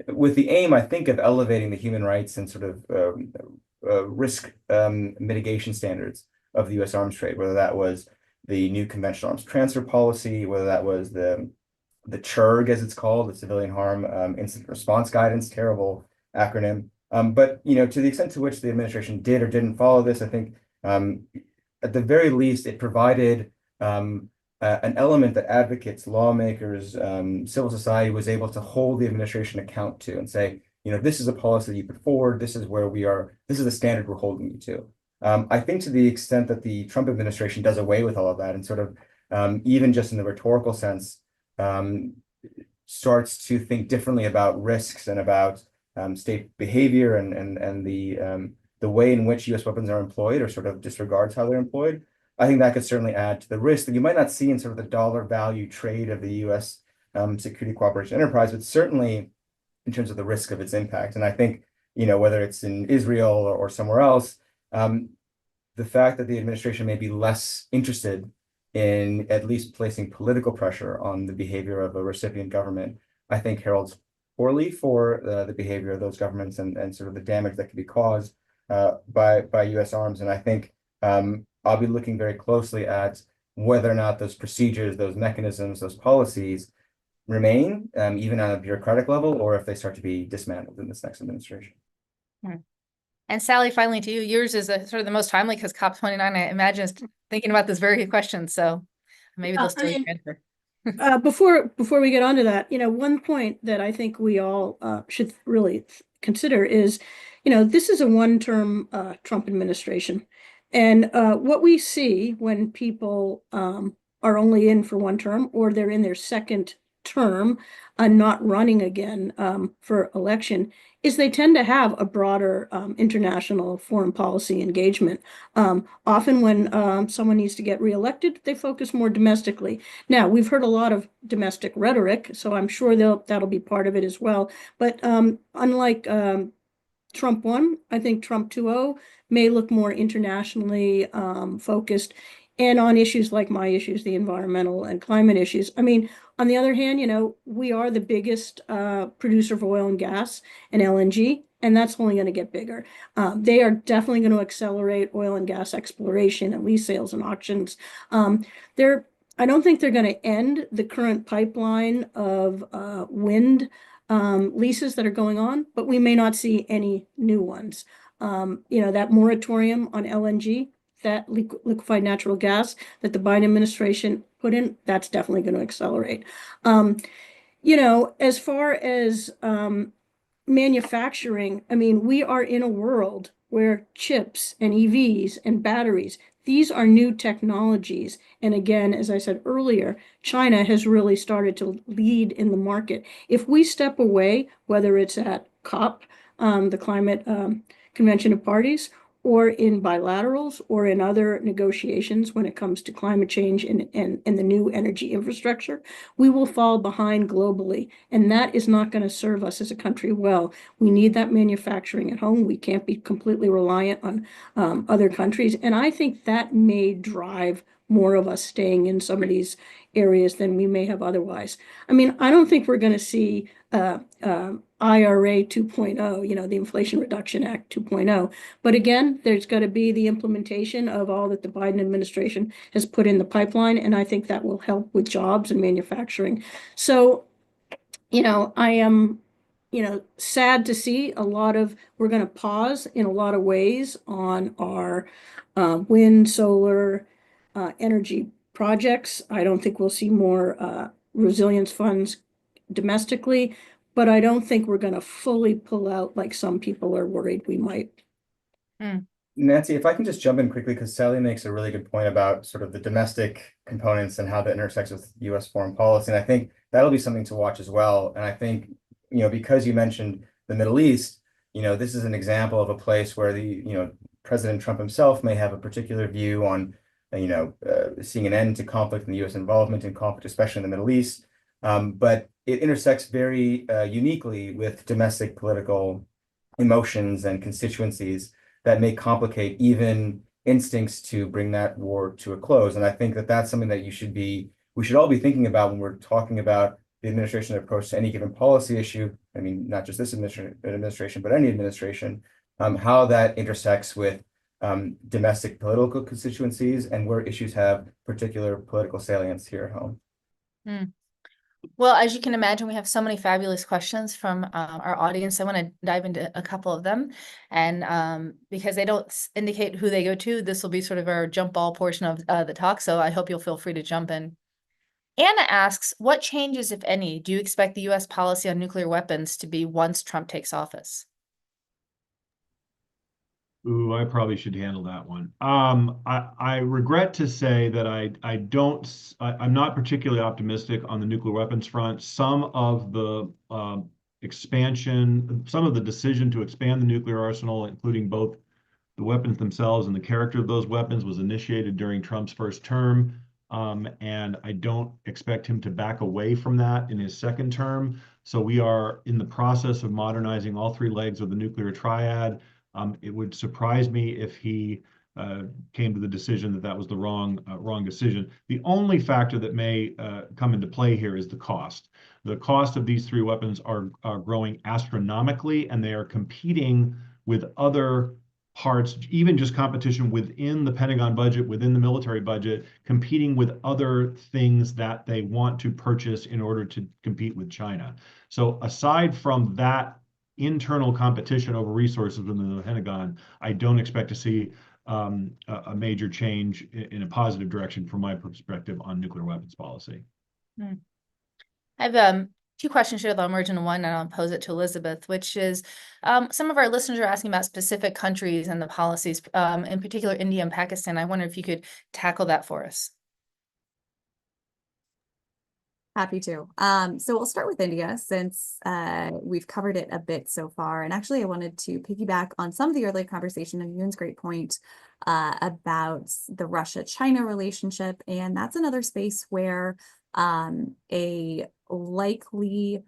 with the aim, I think, of elevating the human rights and sort of risk mitigation standards of the U.S. arms trade, whether that was the new conventional arms transfer policy, whether that was the CHIRG, as it's called, the Civilian Harm Incident Response Guidance, terrible acronym. But to the extent to which the administration did or didn't follow this, I think at the very least it provided an element that advocates, lawmakers, civil society was able to hold the administration account to and say, this is a policy that you put forward. This is where we are. This is the standard we're holding you to. I think to the extent that the Trump administration does away with all of that and sort of even just in the rhetorical sense, starts to think differently about risks and about state behavior and the way in which U.S. weapons are employed, or sort of disregards how they're employed, I think that could certainly add to the risk that you might not see in sort of the dollar value trade of the U.S. Security cooperation enterprise, but certainly in terms of the risk of its impact. And I think, whether it's in Israel or somewhere else, the fact that the administration may be less interested in at least placing political pressure on the behavior of a recipient government, I think heralds poorly for the behavior of those governments and sort of the damage that could be caused by U.S. arms. And I think I'll be looking very closely at whether or not those procedures, those mechanisms, those policies remain, even on a bureaucratic level, or if they start to be dismantled in this next administration. And Sally, finally to you, yours is sort of the most timely because COP29, I imagine, is thinking about this very question. So maybe they'll still answer. Before we get on to that, one point that I think we all should really consider is, this is a one-term Trump administration. And what we see when people are only in for one term or they're in their second term and not running again for election is they tend to have a broader international foreign policy engagement. Often when someone needs to get reelected, they focus more domestically. Now, we've heard a lot of domestic rhetoric, so I'm sure that'll be part of it as well. But unlike Trump 1, I think Trump 2.0 may look more internationally focused and on issues like my issues, the environmental and climate issues. I mean, on the other hand, we are the biggest producer of oil and gas and LNG, and that's only going to get bigger. They are definitely going to accelerate oil and gas exploration and lease sales and auctions. I don't think they're going to end the current pipeline of wind leases that are going on, but we may not see any new ones. That moratorium on LNG, that liquefied natural gas that the Biden administration put in, that's definitely going to accelerate. As far as manufacturing, I mean, we are in a world where chips and EVs and batteries, these are new technologies. And again, as I said earlier, China has really started to lead in the market. If we step away, whether it's at COP, the Climate Convention of Parties, or in bilaterals or in other negotiations when it comes to climate change and the new energy infrastructure, we will fall behind globally. And that is not going to serve us as a country well. We need that manufacturing at home. We can't be completely reliant on other countries. And I think that may drive more of us staying in some of these areas than we may have otherwise. I mean, I don't think we're going to see IRA 2.0, the Inflation Reduction Act 2.0. But again, there's got to be the implementation of all that the Biden administration has put in the pipeline, and I think that will help with jobs and manufacturing. So, I am, sad to see we're going to pause in a lot of ways on our wind, solar, energy projects. I don't think we'll see more resilience funds domestically, but I don't think we're going to fully pull out like some people are worried we might. Nancy, if I can just jump in quickly, because Sally makes a really good point about sort of the domestic components and how that intersects with U.S. foreign policy. And I think that'll be something to watch as well. And I think, because you mentioned the Middle East, this is an example of a place where President Trump himself may have a particular view on, seeing an end to conflict and the U.S. involvement in conflict, especially in the Middle East. But it intersects very uniquely with domestic political emotions and constituencies that may complicate even instincts to bring that war to a close. And I think that that's something that we should all be thinking about when we're talking about the administration's approach to any given policy issue. I mean, not just this administration, but any administration, how that intersects with domestic political constituencies and where issues have particular political salience here at home. Well, as you can imagine, we have so many fabulous questions from our audience. I want to dive into a couple of them. And because they don't indicate who they go to, this will be sort of our jump ball portion of the talk. So I hope you'll feel free to jump in. Anna asks, what changes, if any, do you expect the U.S. policy on nuclear weapons to be once Trump takes office? Ooh, I probably should handle that one. I regret to say that I'm not particularly optimistic on the nuclear weapons front. Some of the decision to expand the nuclear arsenal, including both the weapons themselves and the character of those weapons, was initiated during Trump's first term. And I don't expect him to back away from that in his second term. So we are in the process of modernizing all three legs of the nuclear triad. It would surprise me if he came to the decision that was the wrong decision. The only factor that may come into play here is the cost. The cost of these three weapons are growing astronomically, and they are competing with other parts, even just competition within the Pentagon budget, within the military budget, competing with other things that they want to purchase in order to compete with China. So aside from that internal competition over resources within the Pentagon, I don't expect to see a major change in a positive direction from my perspective on nuclear weapons policy. I have two questions here that I'll merge into one, and I'll pose it to Elizabeth, which is some of our listeners are asking about specific countries and the policies, in particular India and Pakistan. I wonder if you could tackle that for us. Happy to. So we'll start with India since we've covered it a bit so far. And actually, I wanted to piggyback on some of the earlier conversation and Yoon's great point about the Russia-China relationship. And that's another space where a likely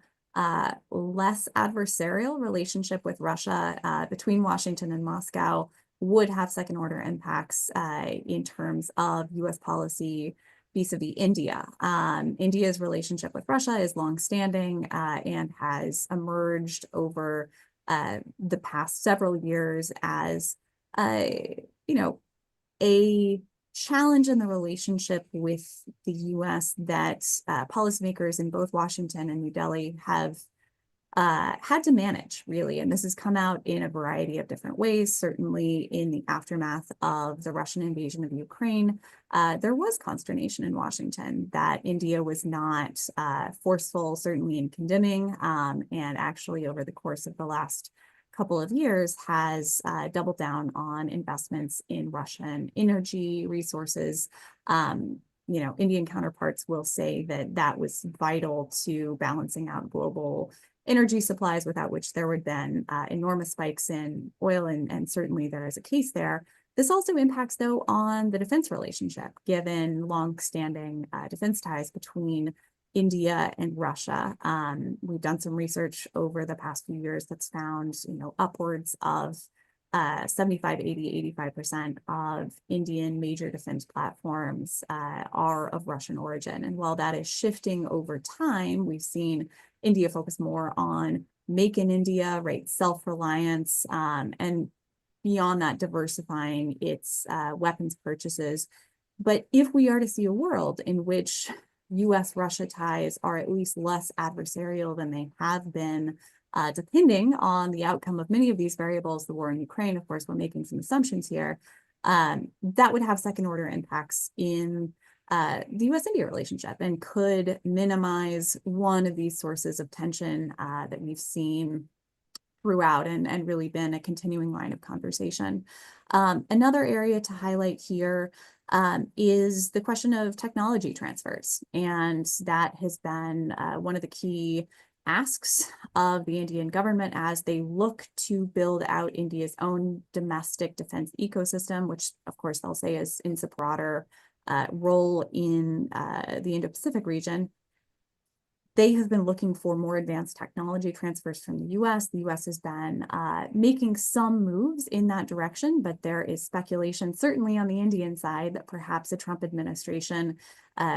less adversarial relationship with Russia between Washington and Moscow would have second order impacts in terms of US policy vis-a-vis India. India's relationship with Russia is longstanding and has emerged over the past several years as a challenge in the relationship with the US that policymakers in both Washington and New Delhi have had to manage, really. And this has come out in a variety of different ways. Certainly in the aftermath of the Russian invasion of Ukraine, there was consternation in Washington that India was not forceful, certainly in condemning, and actually over the course of the last couple of years has doubled down on investments in Russian energy resources. Indian counterparts will say that that was vital to balancing out global energy supplies, without which there would have been enormous spikes in oil, and certainly there is a case there. This also impacts, though, on the defense relationship, given long-standing defense ties between India and Russia. We've done some research over the past few years that's found, upwards of 75, 80, 85% of Indian major defense platforms are of Russian origin. And while that is shifting over time, we've seen India focus more on make in India, right, self-reliance, and beyond that, diversifying its weapons purchases. But if we are to see a world in which US-Russia ties are at least less adversarial than they have been, depending on the outcome of many of these variables, the war in Ukraine, of course, we're making some assumptions here, that would have second order impacts in the US-India relationship and could minimize one of these sources of tension that we've seen throughout and really been a continuing line of conversation. Another area to highlight here is the question of technology transfers. And that has been one of the key asks of the Indian government as they look to build out India's own domestic defense ecosystem, which of course they'll say is in a broader role in the Indo-Pacific region. They have been looking for more advanced technology transfers from the US. The US has been making some moves in that direction, but there is speculation, certainly on the Indian side, that perhaps the Trump administration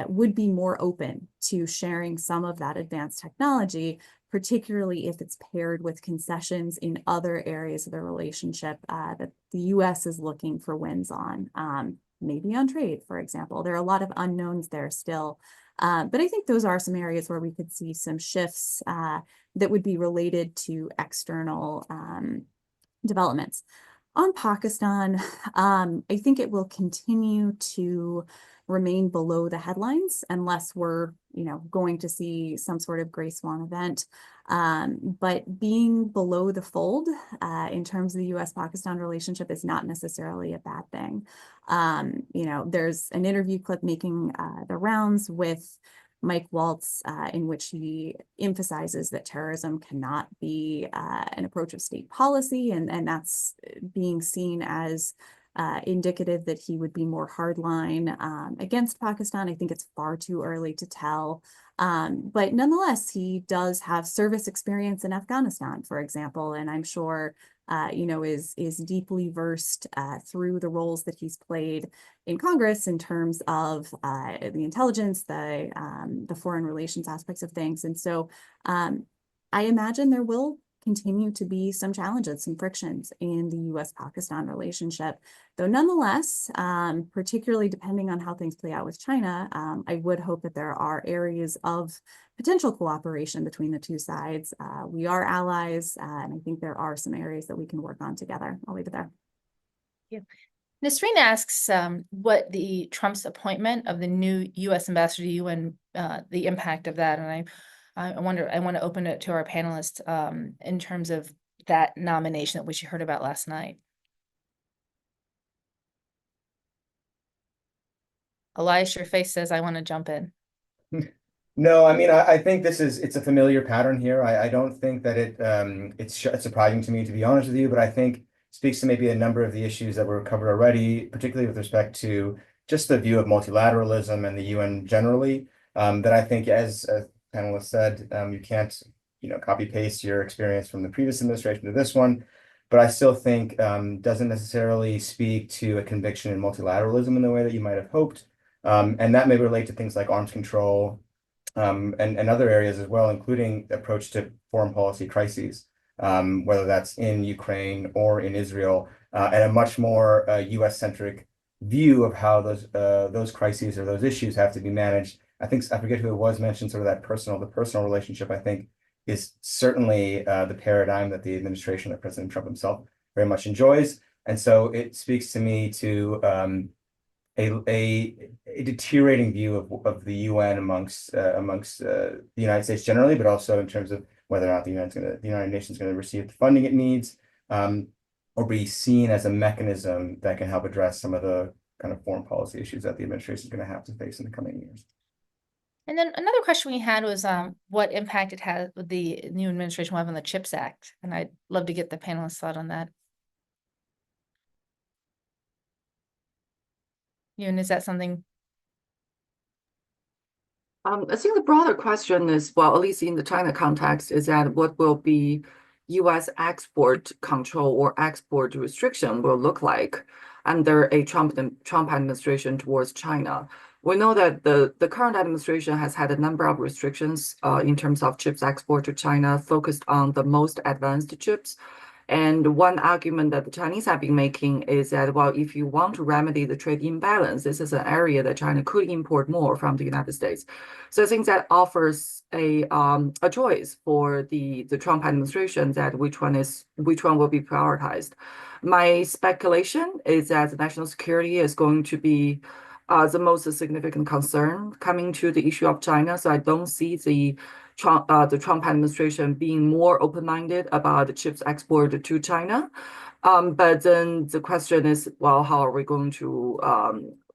would be more open to sharing some of that advanced technology, particularly if it's paired with concessions in other areas of the relationship that the US is looking for wins on, maybe on trade, for example. There are a lot of unknowns there still. But I think those are some areas where we could see some shifts that would be related to external developments. On Pakistan, I think it will continue to remain below the headlines unless we're, going to see some sort of gray swan event. But being below the fold in terms of the US-Pakistan relationship is not necessarily a bad thing. There's an interview clip making the rounds with Mike Waltz in which he emphasizes that terrorism cannot be an approach of state policy, and that's being seen as indicative that he would be more hardline against Pakistan. I think it's far too early to tell. But nonetheless, he does have service experience in Afghanistan, for example, and I'm sure is deeply versed through the roles that he's played in Congress in terms of the intelligence, the foreign relations aspects of things. And so I imagine there will continue to be some challenges, some frictions in the US-Pakistan relationship, though nonetheless, particularly depending on how things play out with China, I would hope that there are areas of potential cooperation between the two sides. We are allies, and I think there are some areas that we can work on together. I'll leave it there. Thank you. Nasreen asks what the Trump's appointment of the new US ambassador to UN, the impact of that, and I want to open it to our panelists in terms of that nomination that we heard about last night. Elias, your face says I want to jump in. No, I mean, I think it's a familiar pattern here. I don't think that it's surprising to me, to be honest with you, but I think speaks to maybe a number of the issues that were covered already, particularly with respect to just the view of multilateralism and the UN generally. That I think, as a panelist said, you can't, copy paste your experience from the previous administration to this one, but I still think doesn't necessarily speak to a conviction in multilateralism in the way that you might have hoped. And that may relate to things like arms control and other areas as well, including approach to foreign policy crises, whether that's in Ukraine or in Israel, and a much more US-centric view of how those crises or those issues have to be managed. I forget who it was mentioned, sort of that the personal relationship, I think, is certainly the paradigm that the administration of President Trump himself very much enjoys. And so it speaks to me to a deteriorating view of the UN amongst the United States generally, but also in terms of whether or not the United Nations is going to receive the funding it needs, or be seen as a mechanism that can help address some of the kind of foreign policy issues that the administration is going to have to face in the coming years. And then another question we had was what impact it has the new administration will have on the CHIPS Act, and I'd love to get the panelists' thought on that. Yoon, is that something? I think the broader question is, well, at least in the China context, is that what will be US export control or export restriction will look like under a Trump administration towards China. We know that the current administration has had a number of restrictions in terms of chips export to China, focused on the most advanced chips. And one argument that the Chinese have been making is that, well, if you want to remedy the trade imbalance, this is an area that China could import more from the United States. So I think that offers a choice for the Trump administration, that which one will be prioritized. My speculation is that national security is going to be the most significant concern coming to the issue of China. So I don't see the Trump administration being more open-minded about the chips export to China. But then the question is, well, how are we going to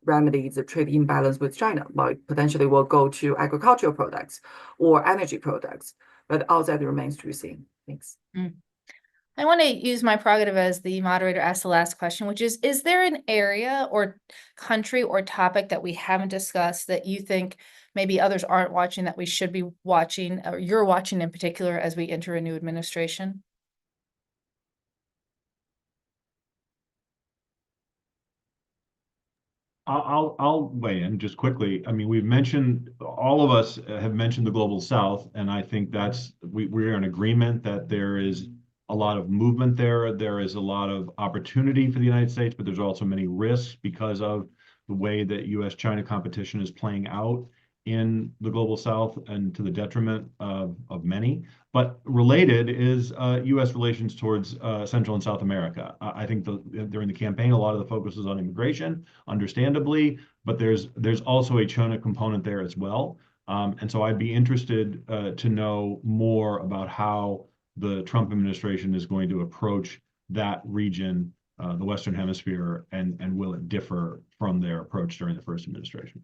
remedy the trade imbalance with China? Like potentially we'll go to agricultural products or energy products, but all that remains to be seen. Thanks. I want to use my prerogative as the moderator asked the last question, which is there an area or country or topic that we haven't discussed that you think maybe others aren't watching that we should be watching, or you're watching in particular as we enter a new administration? I'll weigh in just quickly. I mean, all of us have mentioned the global south, and I think we're in agreement that there is a lot of movement there. There is a lot of opportunity for the United States, but there's also many risks because of the way that US-China competition is playing out in the global south and to the detriment of many. But related is US relations towards Central and South America. I think during the campaign, a lot of the focus is on immigration, understandably, but there's also a China component there as well. And so I'd be interested to know more about how the Trump administration is going to approach that region, the Western Hemisphere, and will it differ from their approach during the first administration?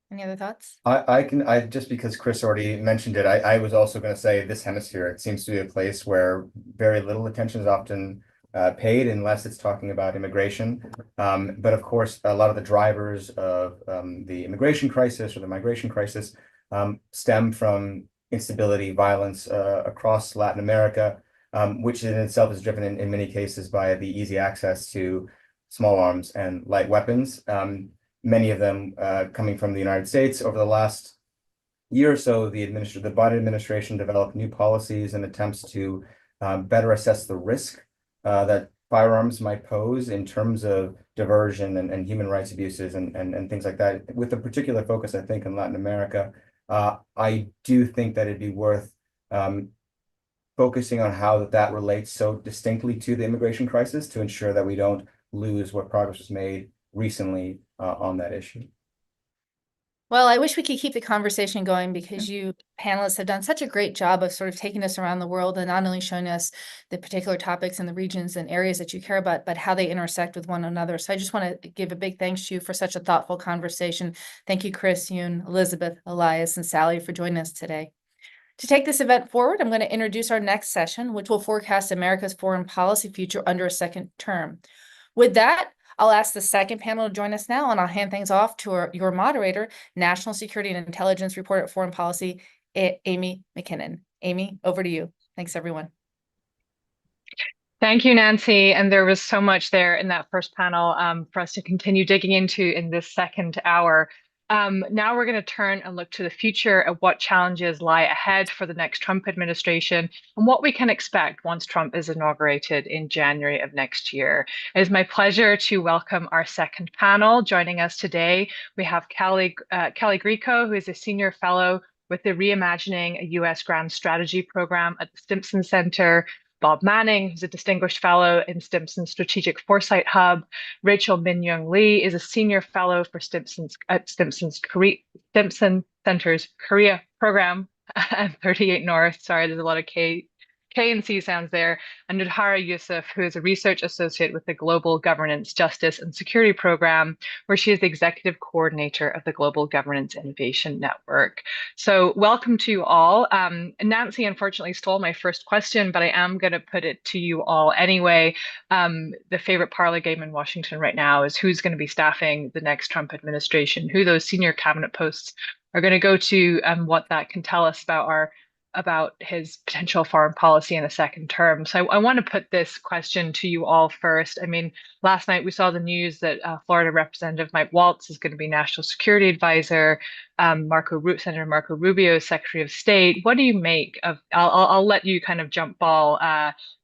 Any other thoughts? I just because Chris already mentioned it, I was also going to say this hemisphere, it seems to be a place where very little attention is often paid unless it's talking about immigration. But of course, a lot of the drivers of the immigration crisis or the migration crisis stem from instability, violence across Latin America, which in itself is driven in many cases by the easy access to small arms and light weapons. Many of them coming from the United States. Over the last year or so, the Biden administration developed new policies and attempts to better assess the risk that firearms might pose in terms of diversion and human rights abuses and things like that, with a particular focus, I think, in Latin America. I do think that it'd be worth focusing on how that relates so distinctly to the immigration crisis to ensure that we don't lose what progress was made recently on that issue. Well, I wish we could keep the conversation going because you panelists have done such a great job of sort of taking us around the world and not only showing us the particular topics and the regions and areas that you care about, but how they intersect with one another. So I just want to give a big thanks to you for such a thoughtful conversation. Thank you, Chris, Yoon, Elizabeth, Elias, and Sally for joining us today. To take this event forward, I'm going to introduce our next session, which will forecast America's foreign policy future under a second term. With that, I'll ask the second panel to join us now, and I'll hand things off to your moderator, National Security and Intelligence Reporter at Foreign Policy, Amy McKinnon. Amy, over to you. Thanks, everyone. Thank you, Nancy. And there was so much there in that first panel for us to continue digging into in this second hour. Now we're going to turn and look to the future of what challenges lie ahead for the next Trump administration and what we can expect once Trump is inaugurated in January of next year. It is my pleasure to welcome our second panel. Joining us today, we have Kelly Grieco, who is a senior fellow with the Reimagining a U.S. Grand Strategy program at the Stimson Center, Bob Manning, who's a distinguished fellow in Stimson's Strategic Foresight Hub. Rachel Min-Young Lee is a senior fellow for Stimson Center's Korea program at 38 North. Sorry, there's a lot of K and C sounds there. And Nudhara Yusuf, who is a research associate with the Global Governance, Justice, and Security Program, where she is the executive coordinator of the Global Governance Innovation Network. So welcome to you all. Nancy unfortunately stole my first question, but I am going to put it to you all anyway. The favorite parlor game in Washington right now is who's going to be staffing the next Trump administration, who those senior cabinet posts are going to go to, and what that can tell us about his potential foreign policy in a second term. So I want to put this question to you all first. I mean, last night we saw the news that Florida Representative Mike Waltz is going to be National Security Advisor, Senator Marco Rubio, Secretary of State. What do you make of, I'll let you kind of jump ball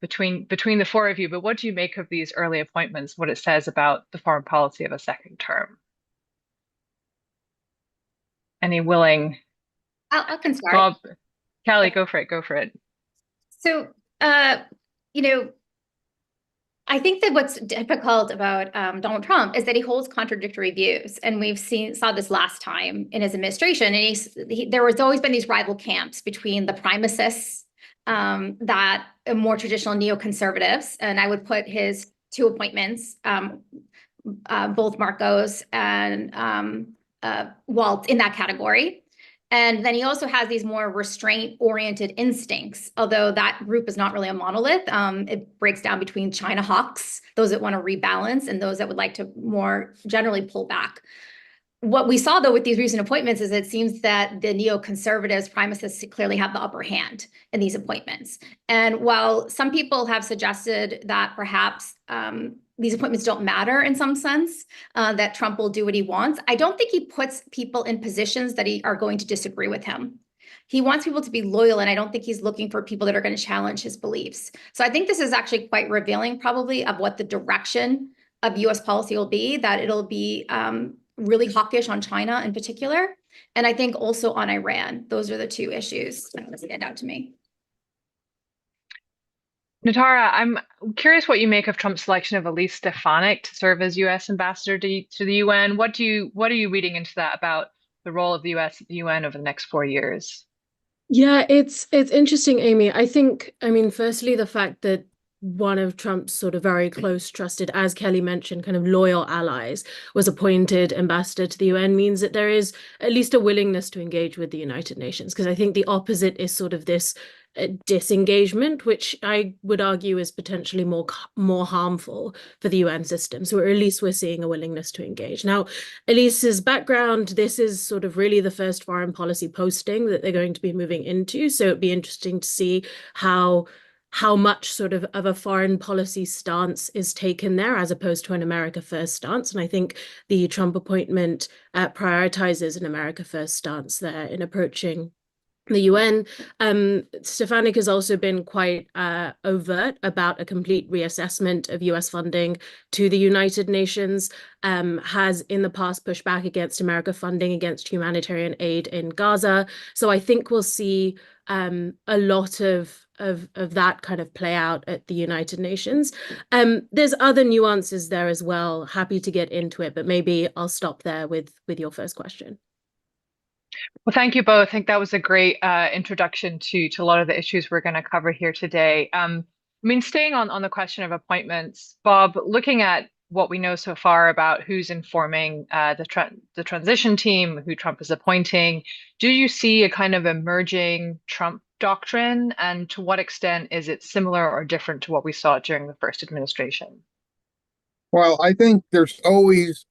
between the four of you, but what do you make of these early appointments, what it says about the foreign policy of a second term? Any willing? I can start. Bob, Kelly, go for it. So, you know, I think that what's difficult about Donald Trump is that he holds contradictory views, and we've saw this last time in his administration. And there was always been these rival camps between the primacists, that more traditional neoconservatives, and I would put his two appointments, both Marcos and Waltz, in that category. And then he also has these more restraint-oriented instincts, although that group is not really a monolith. It breaks down between China hawks, those that want to rebalance, and those that would like to more generally pull back. What we saw, though, with these recent appointments is it seems that the neoconservatives, primacists, clearly have the upper hand in these appointments. And while some people have suggested that perhaps these appointments don't matter in some sense, that Trump will do what he wants, I don't think he puts people in positions that are going to disagree with him. He wants people to be loyal, and I don't think he's looking for people that are going to challenge his beliefs. So I think this is actually quite revealing, probably, of what the direction of U.S. policy will be, that it'll be really hawkish on China in particular, and I think also on Iran. Those are the two issues that stand out to me. Natara, I'm curious what you make of Trump's selection of Elise Stefanik to serve as U.S. ambassador to the UN. What are you reading into that about the role of the U.S. at the UN over the next 4 years? Yeah, it's interesting, Amy. I mean, firstly, the fact that one of Trump's sort of very close, trusted, as Kelly mentioned, kind of loyal allies was appointed ambassador to the UN means that there is at least a willingness to engage with the United Nations. Because I think the opposite is sort of this disengagement, which I would argue is potentially more harmful for the UN system. So at least we're seeing a willingness to engage. Now, Elise's background, this is sort of really the first foreign policy posting that they're going to be moving into. So it'd be interesting to see how much sort of a foreign policy stance is taken there as opposed to an America First stance. And I think the Trump appointment prioritizes an America First stance there in approaching the UN. Stefanik has also been quite overt about a complete reassessment of US funding to the United Nations, has in the past pushed back against America funding against humanitarian aid in Gaza. So I think we'll see a lot of that kind of play out at the United Nations. There's other nuances there as well. Happy to get into it, but maybe I'll stop there with your first question. Well, thank you both. I think that was a great introduction to a lot of the issues we're going to cover here today. I mean, staying on the question of appointments, Bob, looking at what we know so far about who's informing the transition team, who Trump is appointing, do you see a kind of emerging Trump doctrine, and to what extent is it similar or different to what we saw during the first administration? Well, I think there's always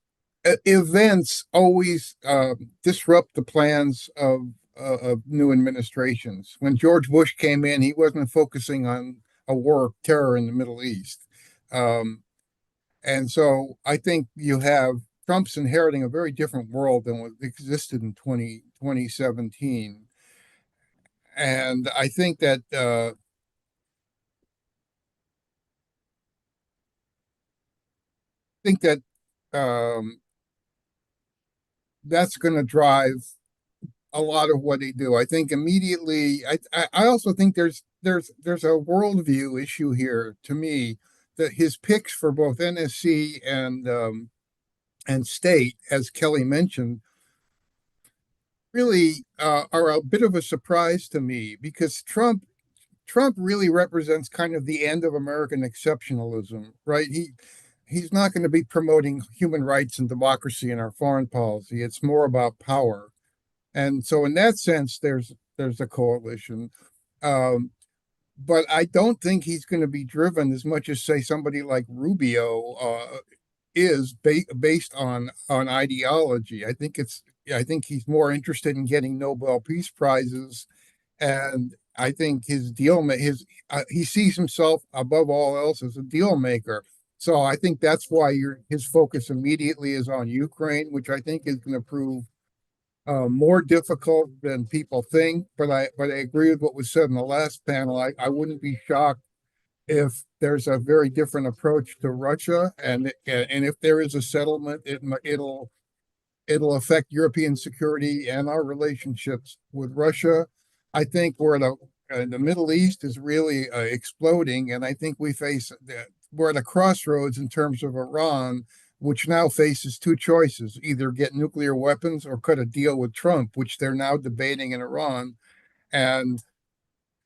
events always disrupt the plans of new administrations. When George Bush came in, he wasn't focusing on a war of terror in the Middle East. Um, and so I think you have Trump's inheriting a very different world than what existed in 2017. And I think that think that um, that's going to drive a lot of what they do. I think immediately. I also think there's a worldview issue here to me, that his picks for both NSC and state, as Kelly mentioned, really are a bit of a surprise to me, because Trump really represents kind of the end of American exceptionalism, right? He's not going to be promoting human rights and democracy in our foreign policy. It's more about power. And so in that sense, there's a coalition. Um, but I don't think he's going to be driven as much as, say, somebody like Rubio is based on ideology. I think he's more interested in getting Nobel Peace Prizes, and I think he sees himself above all else as a deal maker. So I think that's why his focus immediately is on Ukraine, which I think is going to prove more difficult than people think. But I agree with what was said in the last panel. I wouldn't be shocked if there's a very different approach to Russia, and if there is a settlement, it'll affect European security and our relationships with Russia. I think the Middle East is really exploding, and I think we're at a crossroads in terms of Iran, which now faces two choices: either get nuclear weapons or cut a deal with Trump, which they're now debating in Iran. And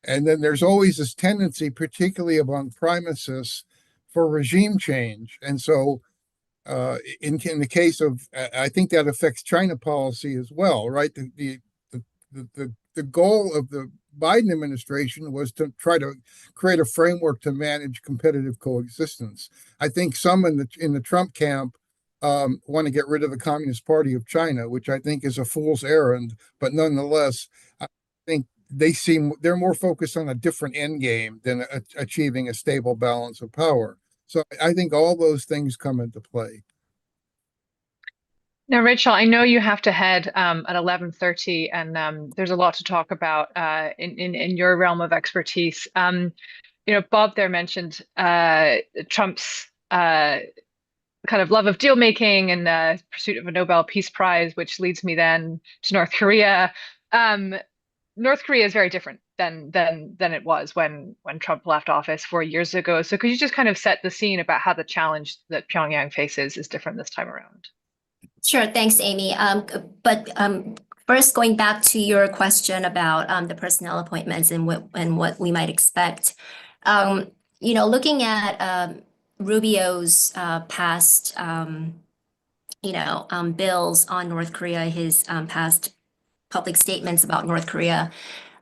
then there's always this tendency, particularly among primicists, for regime change. And so in the case of, I think that affects China policy as well, right? The goal of the Biden administration was to try to create a framework to manage competitive coexistence. I think some in the Trump camp want to get rid of the Communist Party of China, which I think is a fool's errand. But nonetheless, I think they're more focused on a different end game than achieving a stable balance of power. So I think all those things come into play. Now, Rachel, I know you have to head at 11:30, and there's a lot to talk about in your realm of expertise. Bob there mentioned Trump's kind of love of deal making and the pursuit of a Nobel Peace Prize, which leads me then to North Korea. North Korea is very different than it was when Trump left office 4 years ago. So could you just kind of set the scene about how the challenge that Pyongyang faces is different this time around? Sure, thanks, Amy. But first, going back to your question about the personnel appointments and what we might expect, looking at Rubio's past, bills on North Korea, his past public statements about North Korea.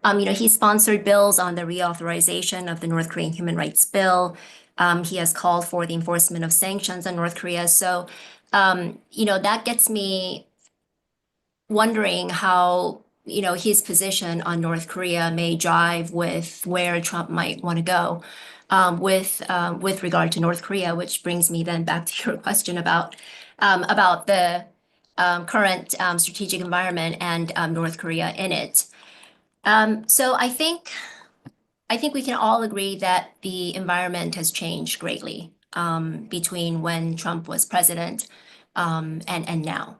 He sponsored bills on the reauthorization of the North Korean Human Rights Bill. He has called for the enforcement of sanctions on North Korea. So, that gets me wondering how, his position on North Korea may jive with where Trump might want to go with regard to North Korea, which brings me then back to your question about the current strategic environment and North Korea in it. So I think we can all agree that the environment has changed greatly between when Trump was president and now,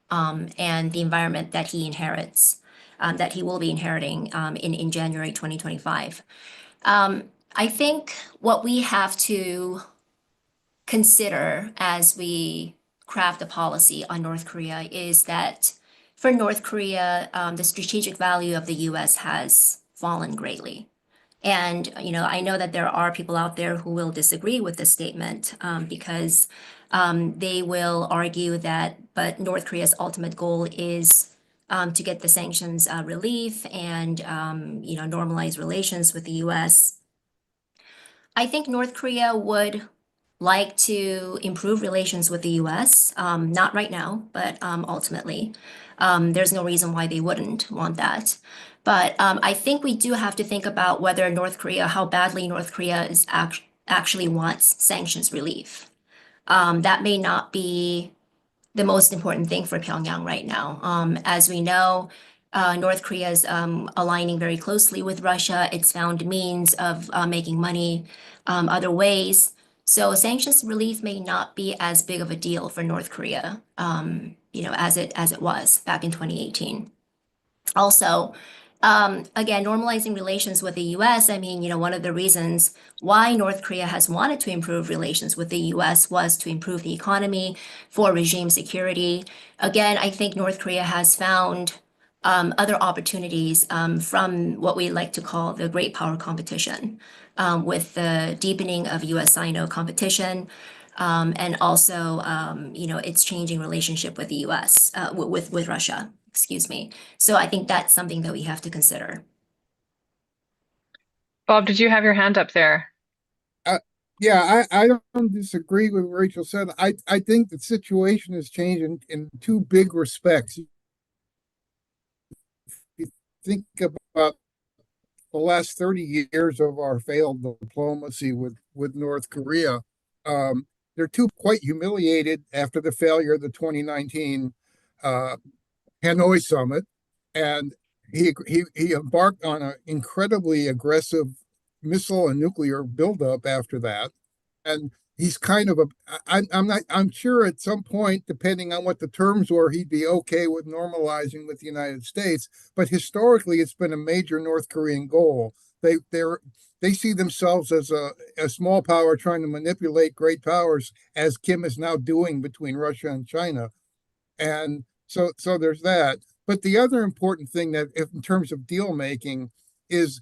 and the environment that he inherits, that he will be inheriting in January 2025. I think what we have to consider as we craft a policy on North Korea is that for North Korea, the strategic value of the US has fallen greatly. And, I know that there are people out there who will disagree with this statement because they will argue that, but North Korea's ultimate goal is to get the sanctions relief and, normalize relations with the US. I think North Korea would like to improve relations with the US, not right now, but ultimately. There's no reason why they wouldn't want that. But I think we do have to think about whether North Korea, how badly North Korea is actually wants sanctions relief. That may not be the most important thing for Pyongyang right now. As we know, North Korea is aligning very closely with Russia. It's found means of making money other ways. So sanctions relief may not be as big of a deal for North Korea, as it was back in 2018. Also, again, normalizing relations with the US, one of the reasons why North Korea has wanted to improve relations with the US was to improve the economy for regime security. Again, I think North Korea has found other opportunities from what we like to call the great power competition, with the deepening of US-Sino competition. And also, its changing relationship with the US, with Russia, excuse me. So I think that's something that we have to consider. Bob, did you have your hand up there? Yeah, I don't disagree with what Rachel said. I think the situation has changed in two big respects. If you think about the last 30 years of our failed diplomacy with North Korea, they're two quite humiliated after the failure of the 2019 Hanoi summit, and he embarked on an incredibly aggressive missile and nuclear buildup after that, and he's kind of I'm sure at some point, depending on what the terms were, he'd be okay with normalizing with the United States. But historically, it's been a major North Korean goal. They see themselves as a small power trying to manipulate great powers, as Kim is now doing between Russia and China. And so there's that. But the other important thing that, in terms of deal making, is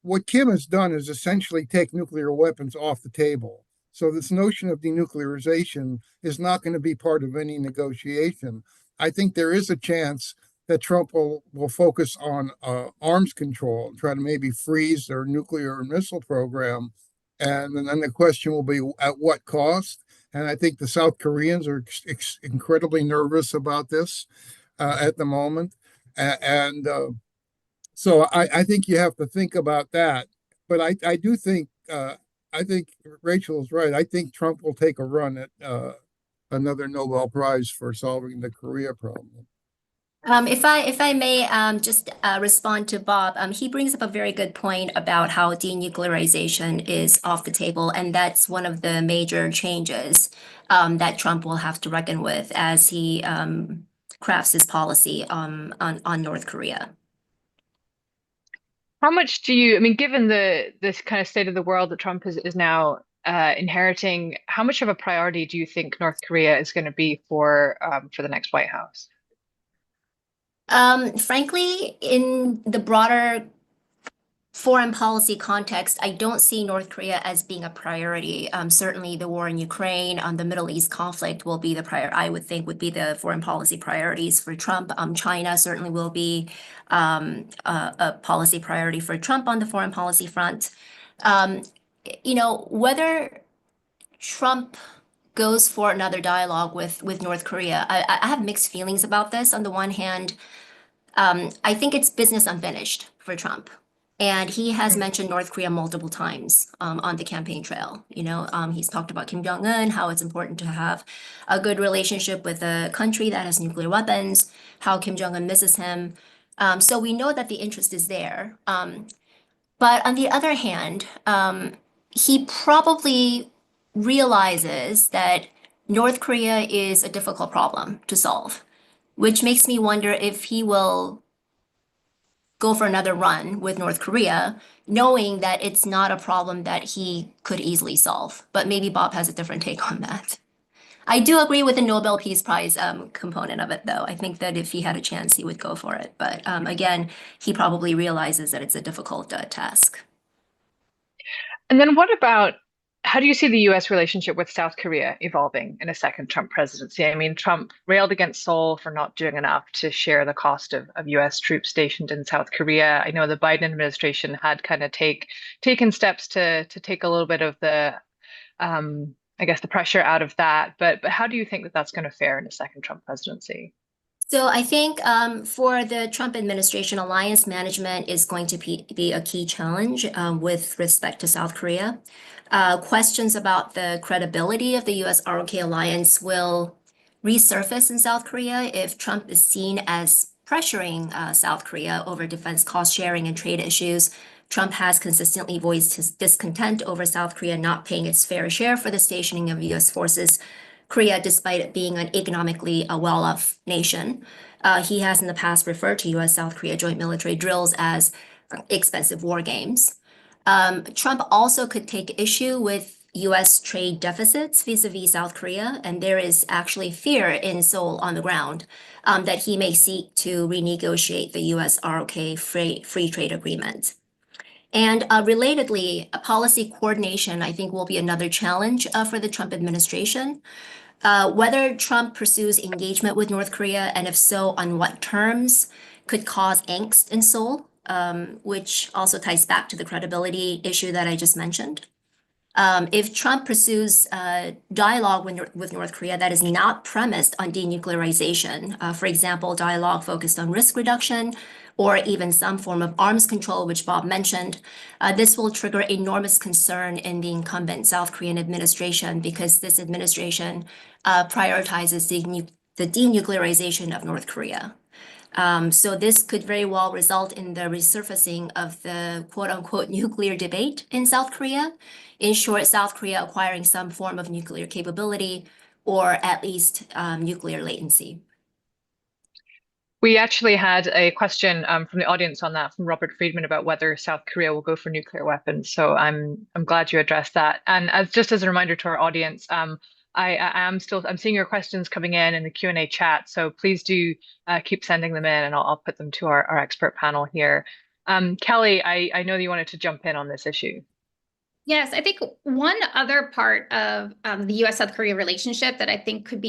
what Kim has done is essentially take nuclear weapons off the table. So this notion of denuclearization is not going to be part of any negotiation. I think there is a chance that Trump will focus on arms control and try to maybe freeze their nuclear and missile program. And then the question will be at what cost? And I think the South Koreans are incredibly nervous about this at the moment. And so I think you have to think about that. But I do think, I think Rachel is right. I think Trump will take a run at another Nobel Prize for solving the Korea problem. If I may just respond to Bob, he brings up a very good point about how denuclearization is off the table, and that's one of the major changes that Trump will have to reckon with as he crafts his policy on North Korea. How much do you, given this kind of state of the world that Trump is now inheriting, how much of a priority do you think North Korea is going to be for the next White House? Frankly, in the broader foreign policy context, I don't see North Korea as being a priority. Certainly the war in Ukraine, the Middle East conflict will be I would think would be the foreign policy priorities for Trump. China certainly will be a policy priority for Trump on the foreign policy front. Whether Trump goes for another dialogue with North Korea, I have mixed feelings about this. On the one hand, I think it's business unfinished for Trump. And he has mentioned North Korea multiple times on the campaign trail. He's talked about Kim Jong-un, how it's important to have a good relationship with a country that has nuclear weapons, how Kim Jong-un misses him. So we know that the interest is there. But on the other hand, he probably realizes that North Korea is a difficult problem to solve, which makes me wonder if he will go for another run with North Korea, knowing that it's not a problem that he could easily solve. But maybe Bob has a different take on that. I do agree with the Nobel Peace Prize component of it, though. I think that if he had a chance, he would go for it. But again, he probably realizes that it's a difficult task. And then what about how do you see the US relationship with South Korea evolving in a second Trump presidency? I mean, Trump railed against Seoul for not doing enough to share the cost of US troops stationed in South Korea. I know the Biden administration had kind of taken steps to take a little bit of the I guess the pressure out of that. But how do you think that that's going to fare in a second Trump presidency? So I think for the Trump administration, alliance management is going to be a key challenge with respect to South Korea. Questions about the credibility of the US-ROK alliance will resurface in South Korea if Trump is seen as pressuring South Korea over defense cost sharing and trade issues. Trump has consistently voiced his discontent over South Korea not paying its fair share for the stationing of US forces Korea, despite it being an economically well-off nation. He has in the past referred to US-South Korea joint military drills as expensive war games. Trump also could take issue with US trade deficits vis-a-vis South Korea, and there is actually fear in Seoul on the ground that he may seek to renegotiate the US-ROK free trade agreement. And relatedly, policy coordination, I think, will be another challenge for the Trump administration. Whether Trump pursues engagement with North Korea, and if so, on what terms, could cause angst in Seoul, which also ties back to the credibility issue that I just mentioned. If Trump pursues dialogue with North Korea that is not premised on denuclearization, for example, dialogue focused on risk reduction, or even some form of arms control, which Bob mentioned, this will trigger enormous concern in the incumbent South Korean administration because this administration prioritizes the denuclearization of North Korea. So this could very well result in the resurfacing of the quote unquote nuclear debate in South Korea. In short, South Korea acquiring some form of nuclear capability or at least nuclear latency. We actually had a question from the audience on that from Robert Friedman about whether South Korea will go for nuclear weapons. So I'm glad you addressed that. And as a reminder to our audience, I'm seeing your questions coming in the Q&A chat. So please do keep sending them in, and I'll put them to our expert panel here. Kelly, I know that you wanted to jump in on this issue. Yes, I think one other part of the U.S.-South Korea relationship that I think could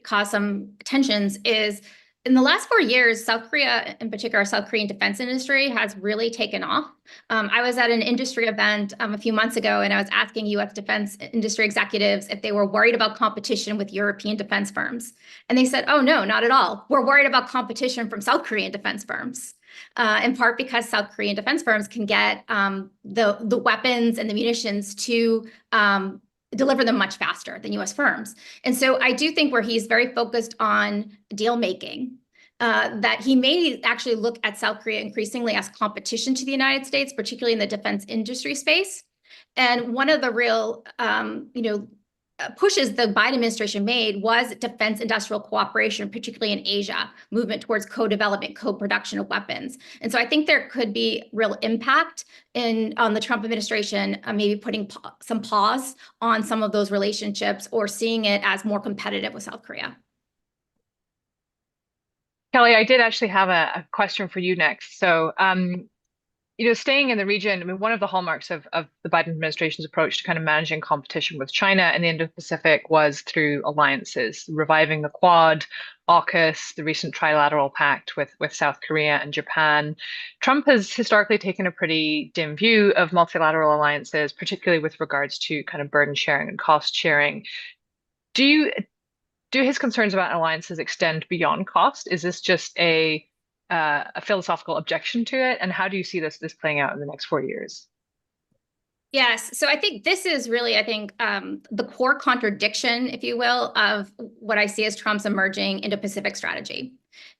cause some tensions is in the last 4 years, South Korea, in particular, South Korean defense industry has really taken off. I was at an industry event a few months ago, and I was asking U.S. defense industry executives if they were worried about competition with European defense firms. And they said, oh, no, not at all. We're worried about competition from South Korean defense firms. In part because South Korean defense firms can get the weapons and the munitions to deliver them much faster than U.S. firms. And so I do think where he's very focused on deal making, that he may actually look at South Korea increasingly as competition to the United States, particularly in the defense industry space. And one of the real, pushes the Biden administration made was defense industrial cooperation, particularly in Asia, movement towards co-development, co-production of weapons. And so I think there could be real impact on the Trump administration, maybe putting some pause on some of those relationships or seeing it as more competitive with South Korea. Kelly, I did actually have a question for you next. So, staying in the region, I mean, one of the hallmarks of the Biden administration's approach to kind of managing competition with China in the Indo-Pacific was through alliances, reviving the Quad, AUKUS, the recent trilateral pact with South Korea and Japan. Trump has historically taken a pretty dim view of multilateral alliances, particularly with regards to kind of burden sharing and cost sharing. Do his concerns about alliances extend beyond cost? Is this just a philosophical objection to it? And how do you see this playing out in the next 4 years? Yes. So I think this is really, the core contradiction, if you will, of what I see as Trump's emerging Indo-Pacific strategy.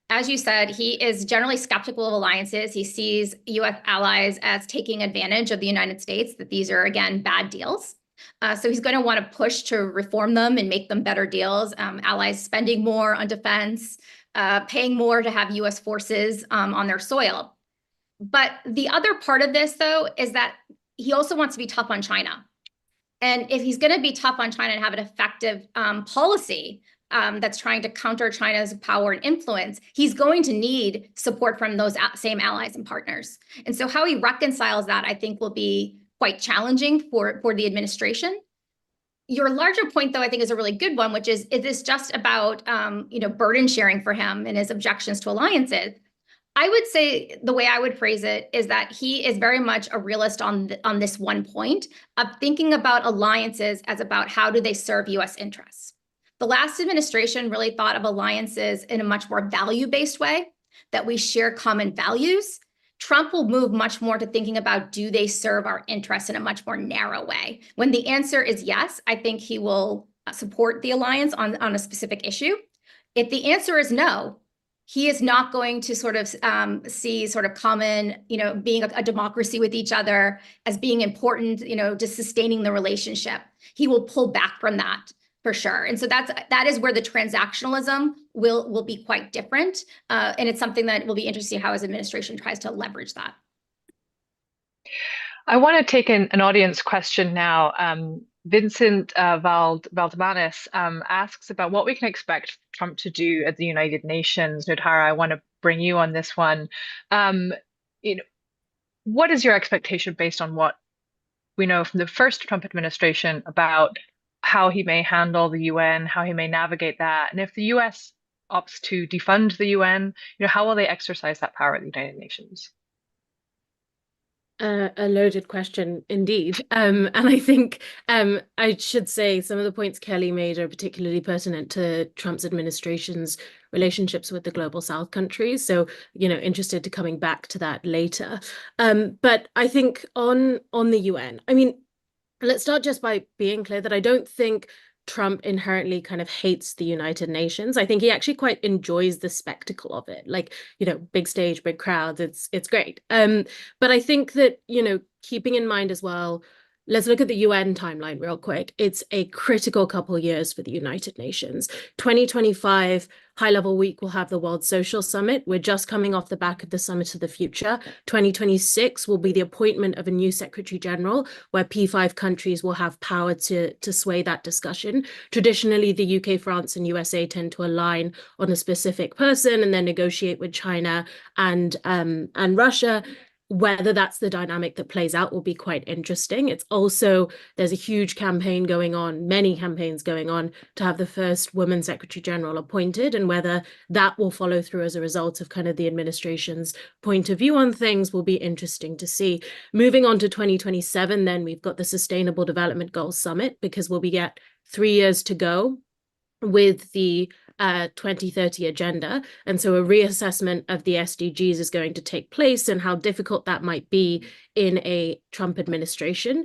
As you said, he is generally skeptical of alliances. He sees U.S. allies as taking advantage of the United States, that these are, again, bad deals. So he's going to want to push to reform them and make them better deals. Allies spending more on defense, paying more to have U.S. forces on their soil. But the other part of this, though, is that he also wants to be tough on China. And if he's going to be tough on China and have an effective policy that's trying to counter China's power and influence, he's going to need support from those same allies and partners. And so how he reconciles that, I think, will be quite challenging for the administration. Your larger point, though, I think is a really good one, which is this just about burden sharing for him and his objections to alliances? I would say the way I would phrase it is that he is very much a realist on this one point of thinking about alliances as about how do they serve U.S. interests. The last administration really thought of alliances in a much more value-based way, that we share common values. Trump will move much more to thinking about, do they serve our interests in a much more narrow way? When the answer is yes, I think he will support the alliance on a specific issue. If the answer is no, he is not going to sort of see sort of common, being a democracy with each other as being important, to sustaining the relationship. He will pull back from that for sure. And so that is where the transactionalism will be quite different. And it's something that will be interesting how his administration tries to leverage that. I want to take an audience question now. Vincent Valdemanis asks about what we can expect Trump to do at the United Nations. Nodhara, I want to bring you on this one. What is your expectation based on what we know from the first Trump administration about how he may handle the UN, how he may navigate that? And if the US opts to defund the UN, how will they exercise that power at the United Nations? A loaded question indeed. And I think I should say some of the points Kelly made are particularly pertinent to Trump's administration's relationships with the global South countries. So, interested to coming back to that later. But I think on the UN, let's start just by being clear that I don't think Trump inherently kind of hates the United Nations. I think he actually quite enjoys the spectacle of it. Like, big stage, big crowds, it's great. But I think that, keeping in mind as well, let's look at the UN timeline real quick. It's a critical couple of years for the United Nations. 2025 High Level Week will have the World Social Summit. We're just coming off the back of the Summit of the Future. 2026 will be the appointment of a new Secretary General, where P5 countries will have power to sway that discussion. Traditionally, the UK, France, and USA tend to align on a specific person and then negotiate with China and Russia. Whether that's the dynamic that plays out will be quite interesting. It's also, there's a huge campaign going on, many campaigns going on to have the first woman Secretary General appointed, and whether that will follow through as a result of kind of the administration's point of view on things will be interesting to see. Moving on to 2027, then we've got the Sustainable Development Goals Summit, because we'll be at 3 years to go with the 2030 agenda. And so a reassessment of the SDGs is going to take place, and how difficult that might be in a Trump administration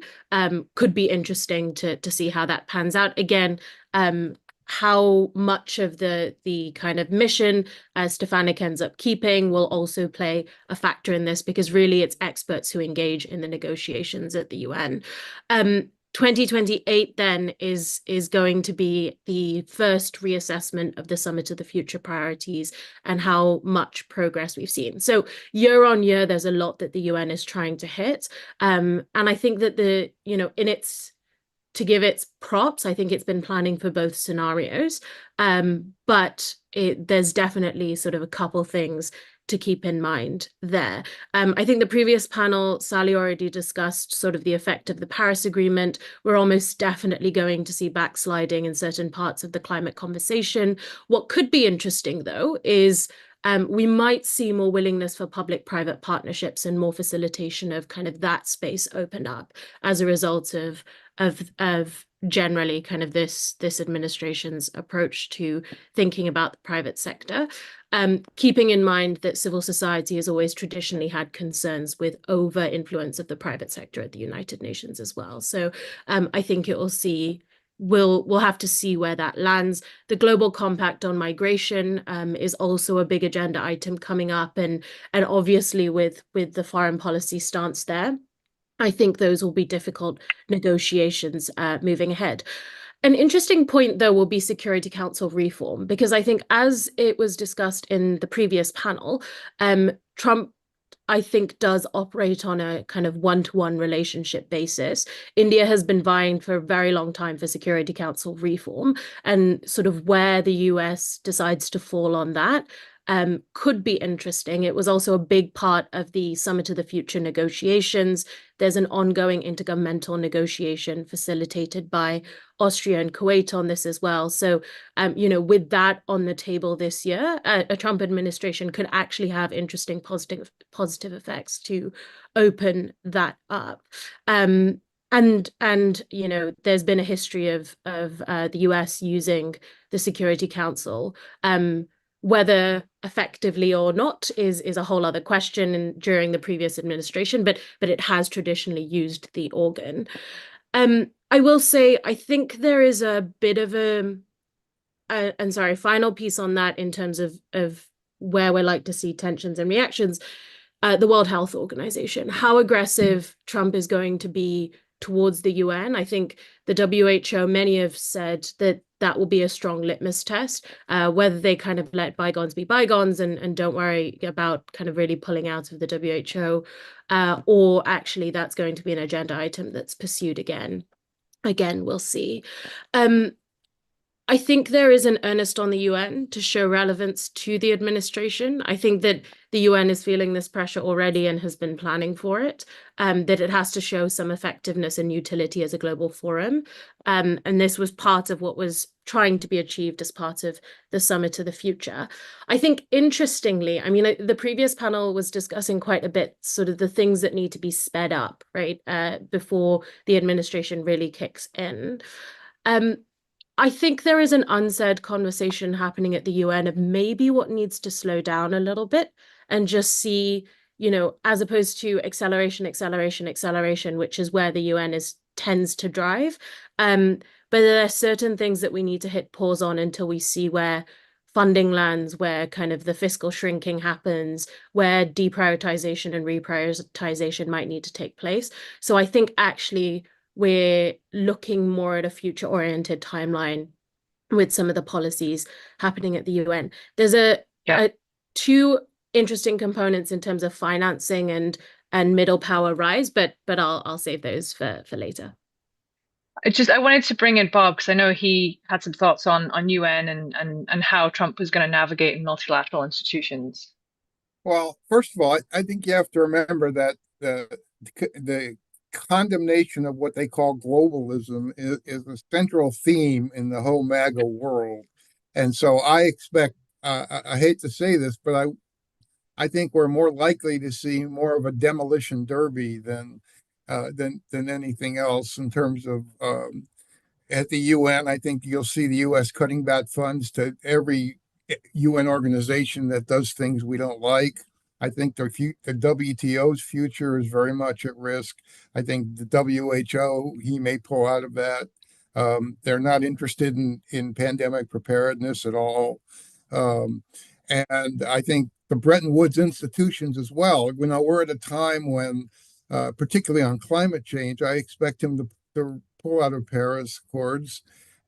could be interesting to see how that pans out. Again, how much of the kind of mission Stefanik ends up keeping will also play a factor in this, because really it's experts who engage in the negotiations at the UN. 2028 then is going to be the first reassessment of the Summit of the Future priorities and how much progress we've seen. So year on year, there's a lot that the UN is trying to hit. And I think that to give its props, I think it's been planning for both scenarios. But there's definitely sort of a couple things to keep in mind there. I think the previous panel, Sally already discussed sort of the effect of the Paris Agreement. We're almost definitely going to see backsliding in certain parts of the climate conversation. What could be interesting, though, is we might see more willingness for public-private partnerships and more facilitation of kind of that space open up as a result of generally kind of this administration's approach to thinking about the private sector. Keeping in mind that civil society has always traditionally had concerns with over-influence of the private sector at the United Nations as well. So I think we'll have to see where that lands. The Global Compact on Migration is also a big agenda item coming up, and obviously with the foreign policy stance there, I think those will be difficult negotiations moving ahead. An interesting point, though, will be Security Council reform, because I think, as it was discussed in the previous panel, Trump I think does operate on a kind of one-to-one relationship basis. India has been vying for a very long time for Security Council reform, and sort of where the US decides to fall on that could be interesting. It was also a big part of the Summit of the Future negotiations. There's an ongoing intergovernmental negotiation facilitated by Austria and Kuwait on this as well. So, with that on the table this year, a Trump administration could actually have interesting positive effects to open that up. And there's been a history of the US using the Security Council. Whether effectively or not is a whole other question during the previous administration, but it has traditionally used the organ. I will say, I think there is a bit of final piece on that in terms of where we're like to see tensions and reactions. The World Health Organization, how aggressive Trump is going to be towards the UN. I think the WHO, many have said that will be a strong litmus test, whether they kind of let bygones be bygones and don't worry about kind of really pulling out of the WHO, or actually that's going to be an agenda item that's pursued again. Again, we'll see. I think there is an earnest on the UN to show relevance to the administration. I think that the UN is feeling this pressure already and has been planning for it, that it has to show some effectiveness and utility as a global forum. And this was part of what was trying to be achieved as part of the Summit of the Future. I think, interestingly, I mean, the previous panel was discussing quite a bit sort of the things that need to be sped up, right, before the administration really kicks in. I think there is an unsaid conversation happening at the UN of maybe what needs to slow down a little bit and just see, as opposed to acceleration, which is where the UN tends to drive. But there are certain things that we need to hit pause on until we see where funding lands, where kind of the fiscal shrinking happens, where deprioritization and reprioritization might need to take place. So I think actually we're looking more at a future-oriented timeline with some of the policies happening at the UN. There's two interesting components in terms of financing and middle power rise, but I'll save those for later. I wanted to bring in Bob because I know he had some thoughts on UN and how Trump was going to navigate in multilateral institutions. Well, first of all, I think you have to remember that the condemnation of what they call globalism is a central theme in the whole MAGA world. And so I expect, I hate to say this, but I think we're more likely to see more of a demolition derby than anything else in terms of at the UN. I think you'll see the US cutting back funds to every UN organization that does things we don't like. I think the WTO's future is very much at risk. I think the WHO, he may pull out of that. They're not interested in pandemic preparedness at all. And I think the Bretton Woods institutions as well. We're at a time when, particularly on climate change, I expect him to pull out of Paris Accords.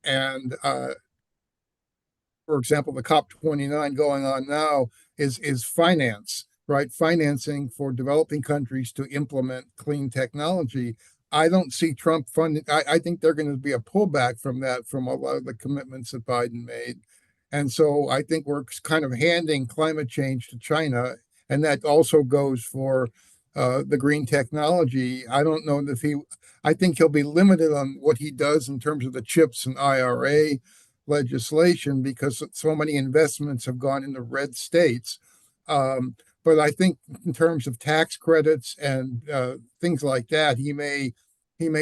And for example, the COP29 going on now is finance, right? Financing for developing countries to implement clean technology. I don't see Trump funding. I think they're going to be a pullback from that, from a lot of the commitments that Biden made. And so I think we're kind of handing climate change to China. And that also goes for the green technology. I don't know if I think he'll be limited on what he does in terms of the CHIPS and IRA legislation because so many investments have gone into red states. But I think in terms of tax credits and things like that, he may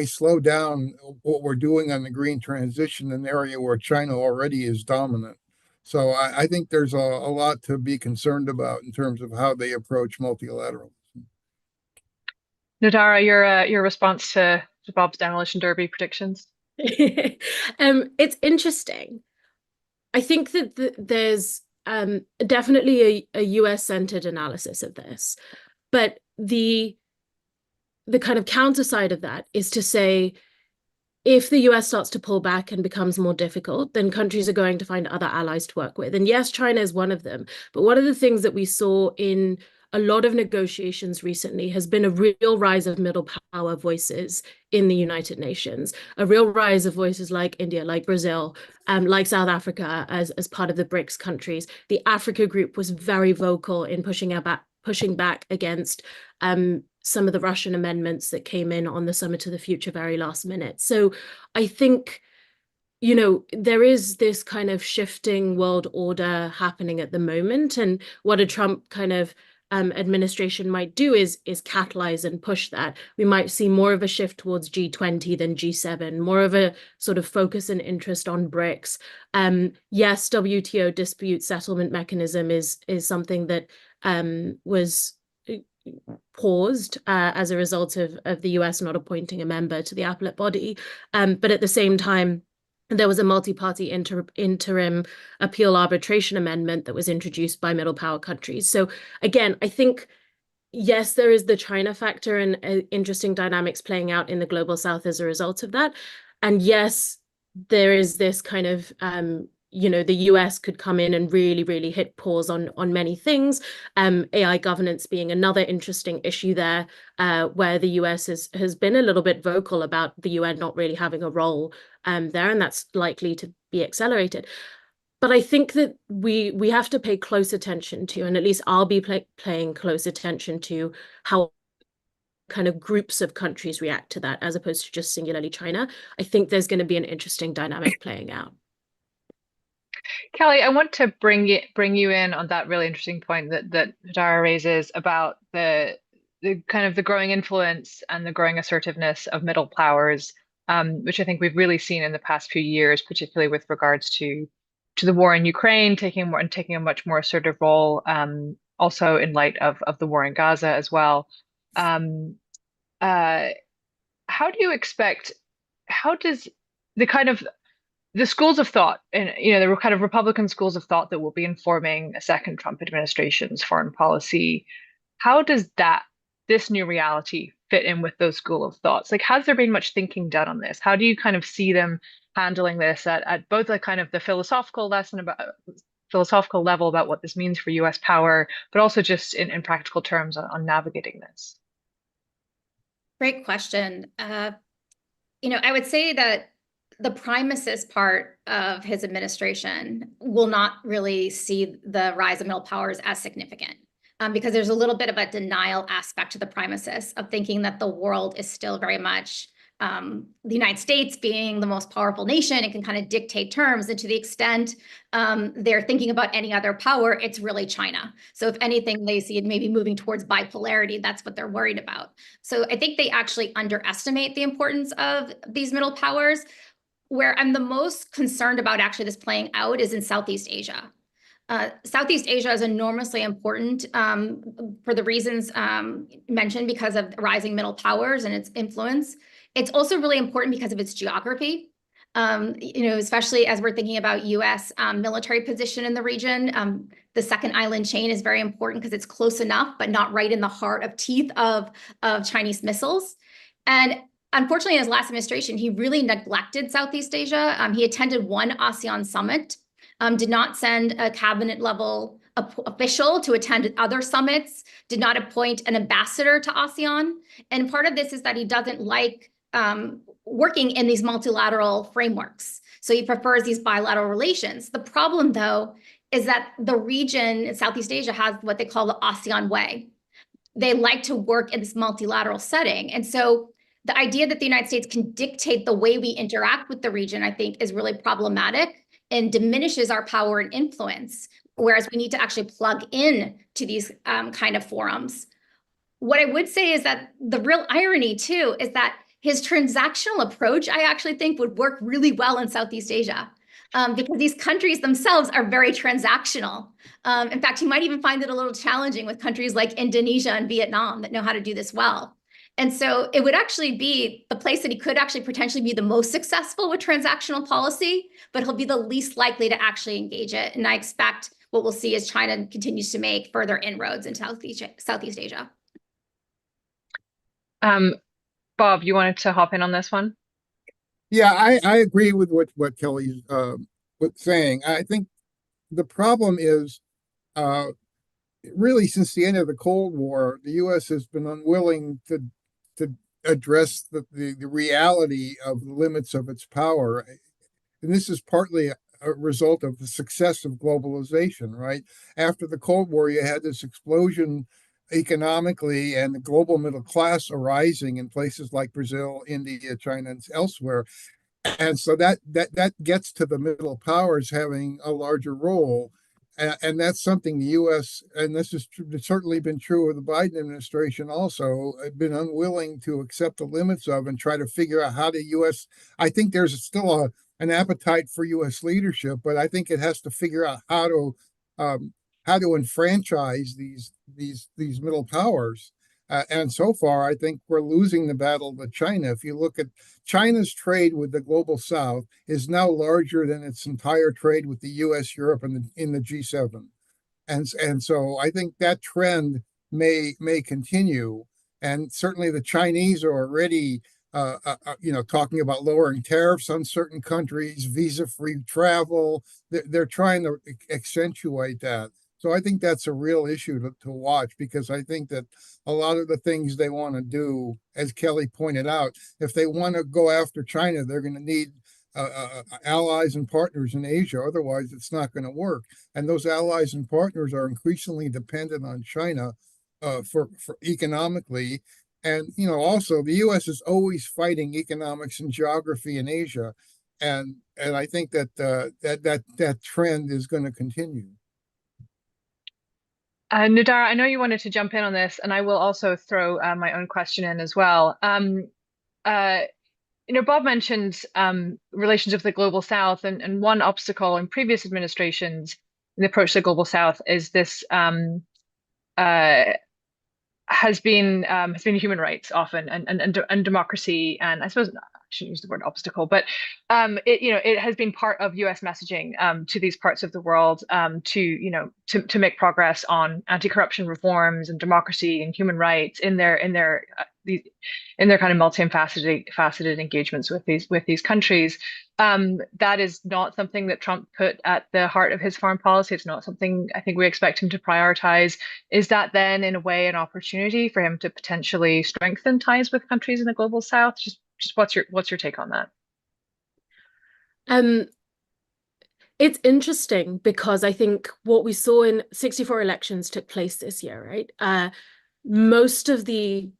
slow down what we're doing on the green transition, an area where China already is dominant. So I think there's a lot to be concerned about in terms of how they approach multilateralism. Nodara, your response to Bob's demolition derby predictions? It's interesting. I think that there's definitely a US-centered analysis of this, but the kind of counter side of that is to say, if the US starts to pull back and becomes more difficult, then countries are going to find other allies to work with. And yes, China is one of them. But one of the things that we saw in a lot of negotiations recently has been a real rise of middle power voices in the United Nations, a real rise of voices like India, like Brazil, like South Africa as part of the BRICS countries. The Africa group was very vocal in pushing back against some of the Russian amendments that came in on the Summit of the Future very last minute. So I think, you know, there is this kind of shifting world order happening at the moment, and what a Trump kind of administration might do is catalyze and push that. We might see more of a shift towards G20 than G7, more of a sort of focus and interest on BRICS. Yes, WTO dispute settlement mechanism is something that was paused as a result of the US not appointing a member to the appellate body. But at the same time, there was a multi-party interim appeal arbitration amendment that was introduced by middle power countries. So again, I think, yes, there is the China factor and interesting dynamics playing out in the global south as a result of that. And yes, there is this kind of, you know, the US could come in and really, really hit pause on many things. AI governance being another interesting issue there, where the US has been a little bit vocal about the UN not really having a role there, and that's likely to be accelerated. But I think that we have to pay close attention to, and at least I'll be paying close attention to, how kind of groups of countries react to that, as opposed to just singularly China. I think there's going to be an interesting dynamic playing out. Kelly, I want to bring you in on that really interesting point that Dara raises about the kind of the growing influence and the growing assertiveness of middle powers, which I think we've really seen in the past few years, particularly with regards to the war in Ukraine, taking a much more assertive role, also in light of the war in Gaza as well. How does the schools of thought, and there were kind of Republican schools of thought that will be informing a second Trump administration's foreign policy. How does this new reality fit in with those school of thoughts? Like, has there been much thinking done on this? How do you kind of see them handling this at both a kind of the philosophical level about what this means for US power, but also just in practical terms on navigating this? Great question. I would say that the primacist part of his administration will not really see the rise of middle powers as significant, because there's a little bit of a denial aspect to the primacist of thinking that the world is still very much the United States being the most powerful nation and can kind of dictate terms. And to the extent they're thinking about any other power, it's really China. So if anything, they see it maybe moving towards bipolarity. That's what they're worried about. So I think they actually underestimate the importance of these middle powers. Where I'm the most concerned about actually this playing out is in Southeast Asia. Southeast Asia is enormously important for the reasons mentioned, because of rising middle powers and its influence. It's also really important because of its geography, especially as we're thinking about US military position in the region. The second island chain is very important because it's close enough, but not right in the heart of teeth of Chinese missiles. And unfortunately, in his last administration, he really neglected Southeast Asia. He attended one ASEAN summit, did not send a cabinet level official to attend other summits, did not appoint an ambassador to ASEAN. And part of this is that he doesn't like working in these multilateral frameworks. So he prefers these bilateral relations. The problem, though, is that the region in Southeast Asia has what they call the ASEAN way. They like to work in this multilateral setting. And so the idea that the United States can dictate the way we interact with the region, I think, is really problematic and diminishes our power and influence, whereas we need to actually plug in to these kind of forums. What I would say is that the real irony, too, is that his transactional approach, I actually think, would work really well in Southeast Asia, because these countries themselves are very transactional. In fact, he might even find it a little challenging with countries like Indonesia and Vietnam that know how to do this well. And so it would actually be the place that he could actually potentially be the most successful with transactional policy, but he'll be the least likely to actually engage it. And I expect what we'll see is China continues to make further inroads in Southeast Asia. Bob, you wanted to hop in on this one? Yeah, I agree with what Kelly's saying. I think the problem is really since the end of the Cold War, the U.S. has been unwilling to address the reality of the limits of its power. And this is partly a result of the success of globalization, right? After the Cold War, you had this explosion economically and the global middle class arising in places like Brazil, India, China, and elsewhere. And so that gets to the middle powers having a larger role. And that's something the U.S., and this has certainly been true of the Biden administration also, have been unwilling to accept the limits of and try to figure out how the U.S., I think there's still an appetite for U.S. leadership, but I think it has to figure out how to enfranchise these middle powers. And so far, I think we're losing the battle to China. If you look at China's trade with the global South is now larger than its entire trade with the U.S., Europe, and in the G7. And so I think that trend may continue. And certainly the Chinese are already, talking about lowering tariffs on certain countries, visa-free travel. They're trying to accentuate that. So I think that's a real issue to watch, because I think that a lot of the things they want to do, as Kelly pointed out, if they want to go after China, they're going to need allies and partners in Asia. Otherwise, it's not going to work. And those allies and partners are increasingly dependent on China for economically. And, also the U.S. is always fighting economics and geography in Asia. And I think that that trend is going to continue. Nidara, I know you wanted to jump in on this, and I will also throw my own question in as well. Bob mentioned relations with the Global South, and one obstacle in previous administrations in the approach to the Global South is this has been human rights often, and democracy, and I suppose I shouldn't use the word obstacle, but it has been part of U.S. messaging to these parts of the world to make progress on anti-corruption reforms and democracy and human rights in their kind of multifaceted engagements with these countries. That is not something that Trump put at the heart of his foreign policy. It's not something I think we expect him to prioritize. Is that then, in a way, an opportunity for him to potentially strengthen ties with countries in the Global South? Just what's your take on that? It's interesting because I think what we saw in 64 elections took place this year, right? Most of the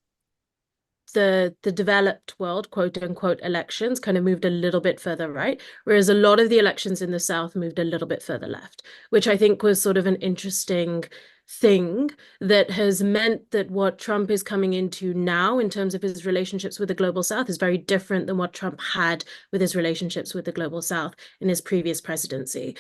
developed world, quote unquote, elections kind of moved a little bit further right, whereas a lot of the elections in the South moved a little bit further left, which I think was sort of an interesting thing that has meant that what Trump is coming into now in terms of his relationships with the Global South is very different than what Trump had with his relationships with the Global South in his previous presidency.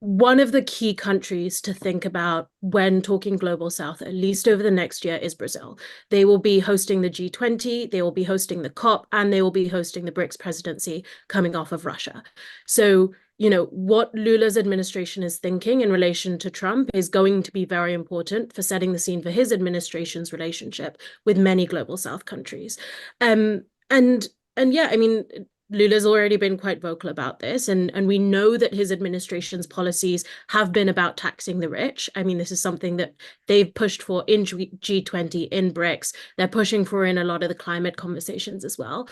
One of the key countries to think about when talking Global South, at least over the next year, is Brazil. They will be hosting the G20, they will be hosting the COP, and they will be hosting the BRICS presidency coming off of Russia. So, what Lula's administration is thinking in relation to Trump is going to be very important for setting the scene for his administration's relationship with many Global South countries. And yeah, I mean, Lula's already been quite vocal about this, and we know that his administration's policies have been about taxing the rich. I mean, this is something that they've pushed for in G20, in BRICS. They're pushing for in a lot of the climate conversations as well.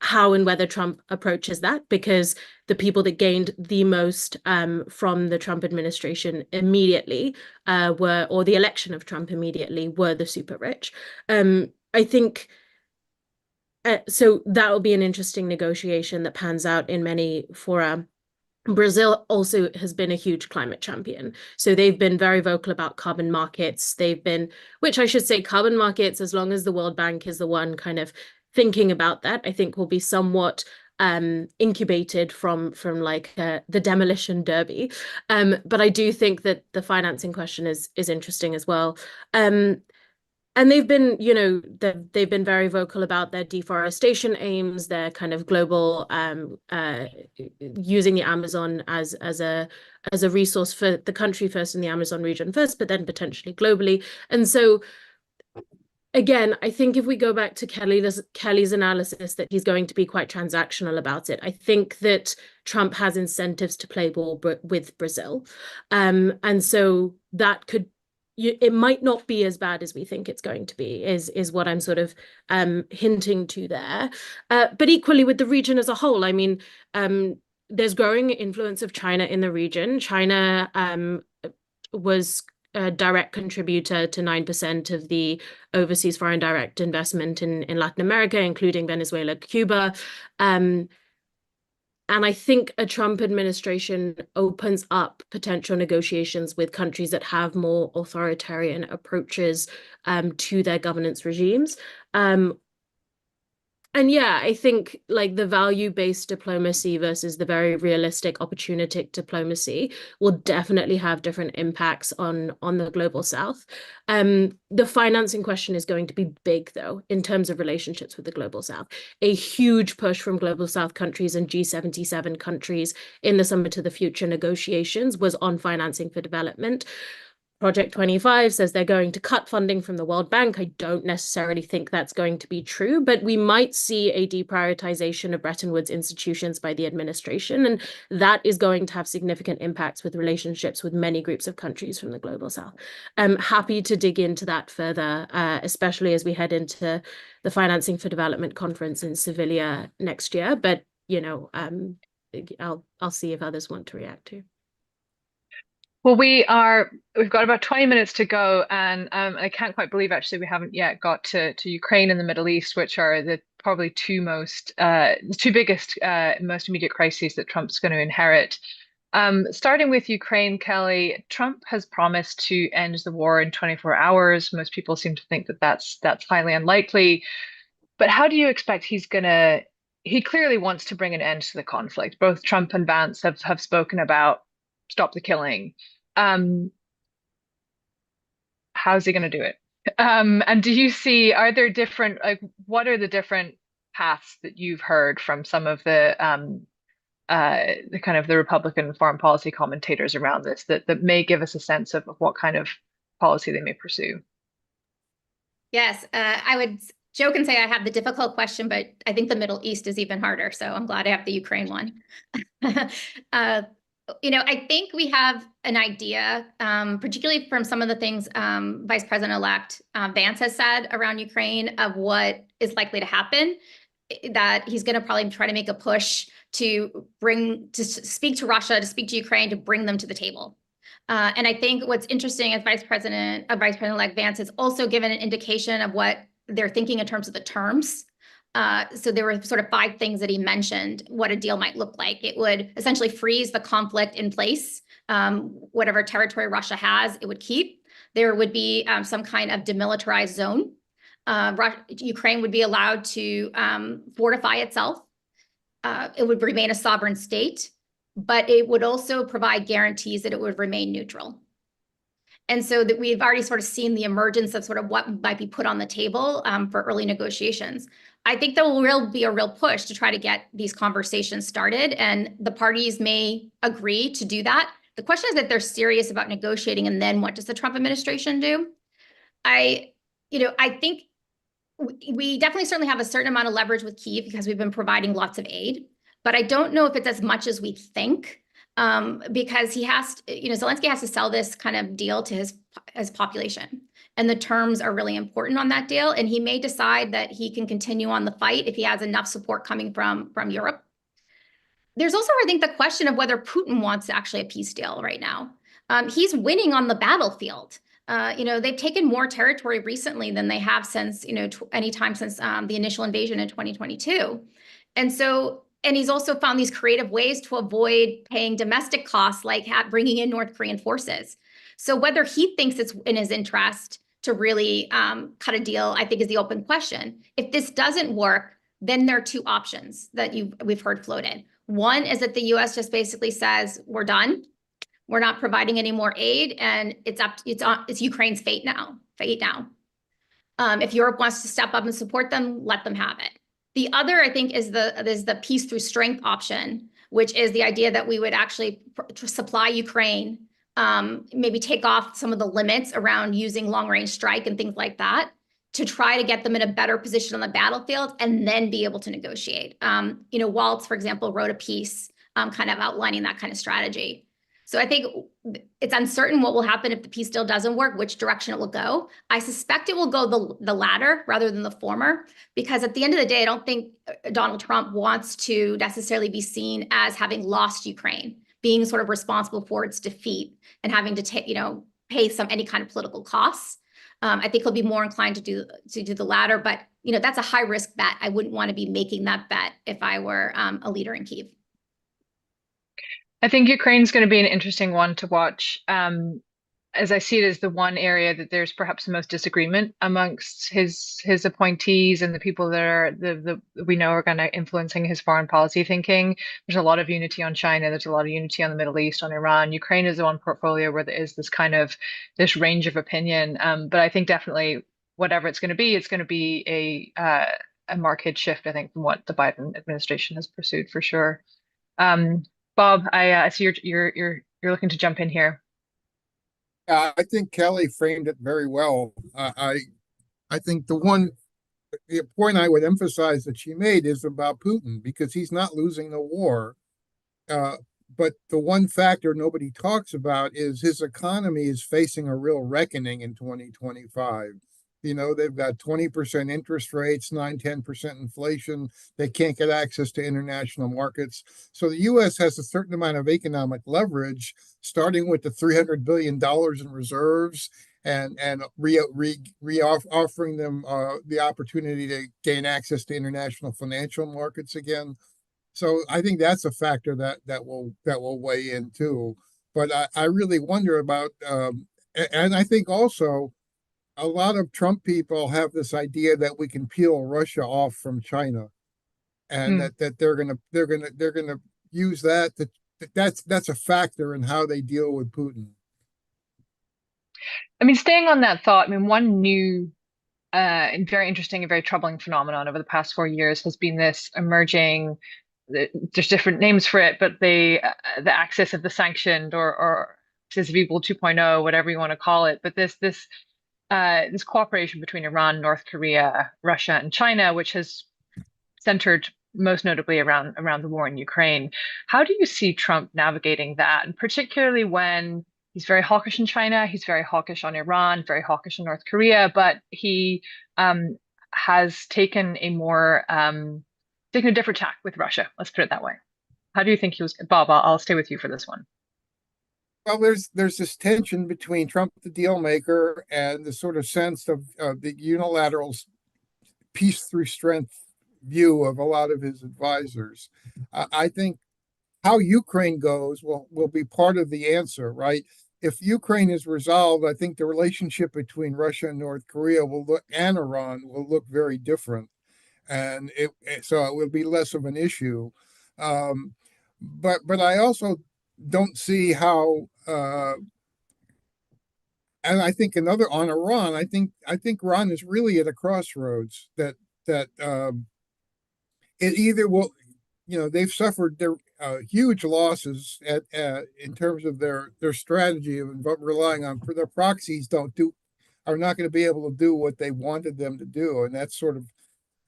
How and whether Trump approaches that, because the people that gained the most from the Trump administration immediately or the election of Trump immediately were the super rich. I think so that will be an interesting negotiation that pans out in many fora. Brazil also has been a huge climate champion. So they've been very vocal about carbon markets. Which I should say, carbon markets, as long as the World Bank is the one kind of thinking about that, I think will be somewhat incubated from like the demolition derby. But I do think that the financing question is interesting as well. And they've been, they've been very vocal about their deforestation aims, their kind of global using the Amazon as a resource for the country first in the Amazon region first, but then potentially globally. And so again, I think if we go back to Kelly's analysis that he's going to be quite transactional about it, I think that Trump has incentives to play ball with Brazil. And so that could, it might not be as bad as we think it's going to be, is what I'm sort of hinting to there. But equally with the region as a whole, I mean, there's growing influence of China in the region. China was a direct contributor to 9% of the overseas foreign direct investment in Latin America, including Venezuela, Cuba. And I think a Trump administration opens up potential negotiations with countries that have more authoritarian approaches to their governance regimes. And yeah, I think like the value-based diplomacy versus the very realistic opportunistic diplomacy will definitely have different impacts on the global South. The financing question is going to be big, though, in terms of relationships with the global South. A huge push from global South countries and G77 countries in the Summit of the Future negotiations was on financing for development. Project 25 says they're going to cut funding from the World Bank. I don't necessarily think that's going to be true, but we might see a deprioritization of Bretton Woods institutions by the administration, and that is going to have significant impacts with relationships with many groups of countries from the global South. I'm happy to dig into that further, especially as we head into the Financing for Development conference in Sevilla next year, but you know, I'll see if others want to react to. Well, we've got about 20 minutes to go, and I can't quite believe actually we haven't yet got to Ukraine and the Middle East, which are the probably two biggest, most immediate crises that Trump's going to inherit. Starting with Ukraine, Kelly, Trump has promised to end the war in 24 hours. Most people seem to think that that's highly unlikely. But how do you expect he clearly wants to bring an end to the conflict. Both Trump and Vance have spoken about stop the killing. How's he going to do it? And do you see, what are the different paths that you've heard from some of the kind of the Republican foreign policy commentators around this that may give us a sense of what kind of policy they may pursue? Yes, I would joke and say I have the difficult question, but I think the Middle East is even harder. So I'm glad I have the Ukraine one. I think we have an idea, particularly from some of the things Vice President-elect Vance has said around Ukraine of what is likely to happen, that he's going to probably try to make a push to speak to Ukraine, to bring them to the table. And I think what's interesting is Vice President-elect Vance has also given an indication of what they're thinking in terms of the terms. So there were sort of 5 things that he mentioned what a deal might look like. It would essentially freeze the conflict in place. Whatever territory Russia has, it would keep. There would be some kind of demilitarized zone. Ukraine would be allowed to fortify itself. It would remain a sovereign state, but it would also provide guarantees that it would remain neutral. And so that we've already sort of seen the emergence of sort of what might be put on the table for early negotiations. I think there will be a real push to try to get these conversations started, and the parties may agree to do that. The question is that they're serious about negotiating, and then what does the Trump administration do? I think we definitely certainly have a certain amount of leverage with Kyiv because we've been providing lots of aid, but I don't know if it's as much as we think. Because Zelensky has to sell this kind of deal to his population. And the terms are really important on that deal. And he may decide that he can continue on the fight if he has enough support coming from Europe. There's also, I think, the question of whether Putin wants actually a peace deal right now. He's winning on the battlefield. They've taken more territory recently than they have since, any time since the initial invasion in 2022. And he's also found these creative ways to avoid paying domestic costs, like bringing in North Korean forces. So whether he thinks it's in his interest to really cut a deal, I think is the open question. If this doesn't work, then there are 2 options that we've heard floated. One is that the U.S. just basically says, we're done. We're not providing any more aid, and it's Ukraine's fate now. If Europe wants to step up and support them, let them have it. The other, I think, is the peace through strength option, which is the idea that we would actually supply Ukraine, maybe take off some of the limits around using long-range strike and things like that, to try to get them in a better position on the battlefield and then be able to negotiate. Waltz, for example, wrote a piece kind of outlining that kind of strategy. So I think it's uncertain what will happen if the peace deal doesn't work, which direction it will go. I suspect it will go the latter rather than the former, because at the end of the day, I don't think Donald Trump wants to necessarily be seen as having lost Ukraine, being sort of responsible for its defeat and having to pay any kind of political costs. I think he'll be more inclined to do the latter, but that's a high risk bet. I wouldn't want to be making that bet if I were a leader in Kyiv. I think Ukraine's going to be an interesting one to watch. As I see it as the one area that there's perhaps the most disagreement amongst his appointees and the people that are we know are kind of influencing his foreign policy thinking. There's a lot of unity on China. There's a lot of unity on the Middle East, on Iran. Ukraine is the one portfolio where there is this range of opinion. But I think definitely whatever it's going to be a marked shift, I think, from what the Biden administration has pursued for sure. Bob, I see you're looking to jump in here. I think Kelly framed it very well. I think the point I would emphasize that she made is about Putin, because he's not losing the war. But the one factor nobody talks about is his economy is facing a real reckoning in 2025. They've got 20% interest rates, 9-10% inflation. They can't get access to international markets. So the U.S. has a certain amount of economic leverage, starting with the $300 billion in reserves and offering them the opportunity to gain access to international financial markets again. So I think that's a factor that will weigh in too. But I really wonder about, and I think also, a lot of Trump people have this idea that we can peel Russia off from China, and that they're gonna use that. That's a factor in how they deal with Putin. I mean, staying on that thought, one new and very interesting and very troubling phenomenon over the past 4 years has been this emerging. There's different names for it, but the axis of the sanctioned or axis of evil 2.0, whatever you want to call it. But this cooperation between Iran, North Korea, Russia, and China, which has centered most notably around the war in Ukraine. How do you see Trump navigating that? And particularly when he's very hawkish in China, he's very hawkish on Iran, very hawkish on North Korea, but he has taken a different tack with Russia. Let's put it that way. How do you think he was? Bob, I'll stay with you for this one. Well, there's this tension between Trump, the deal maker, and the sort of sense of the unilateral peace through strength view of a lot of his advisors. I think how Ukraine goes will be part of the answer, right? If Ukraine is resolved, I think the relationship between Russia and North Korea and Iran will look very different, and so it will be less of an issue. But I also don't see how, and I think another on Iran. I think Iran is really at a crossroads that it either will, they've suffered their huge losses in terms of their strategy of relying on their proxies are not going to be able to do what they wanted them to do, and that's sort of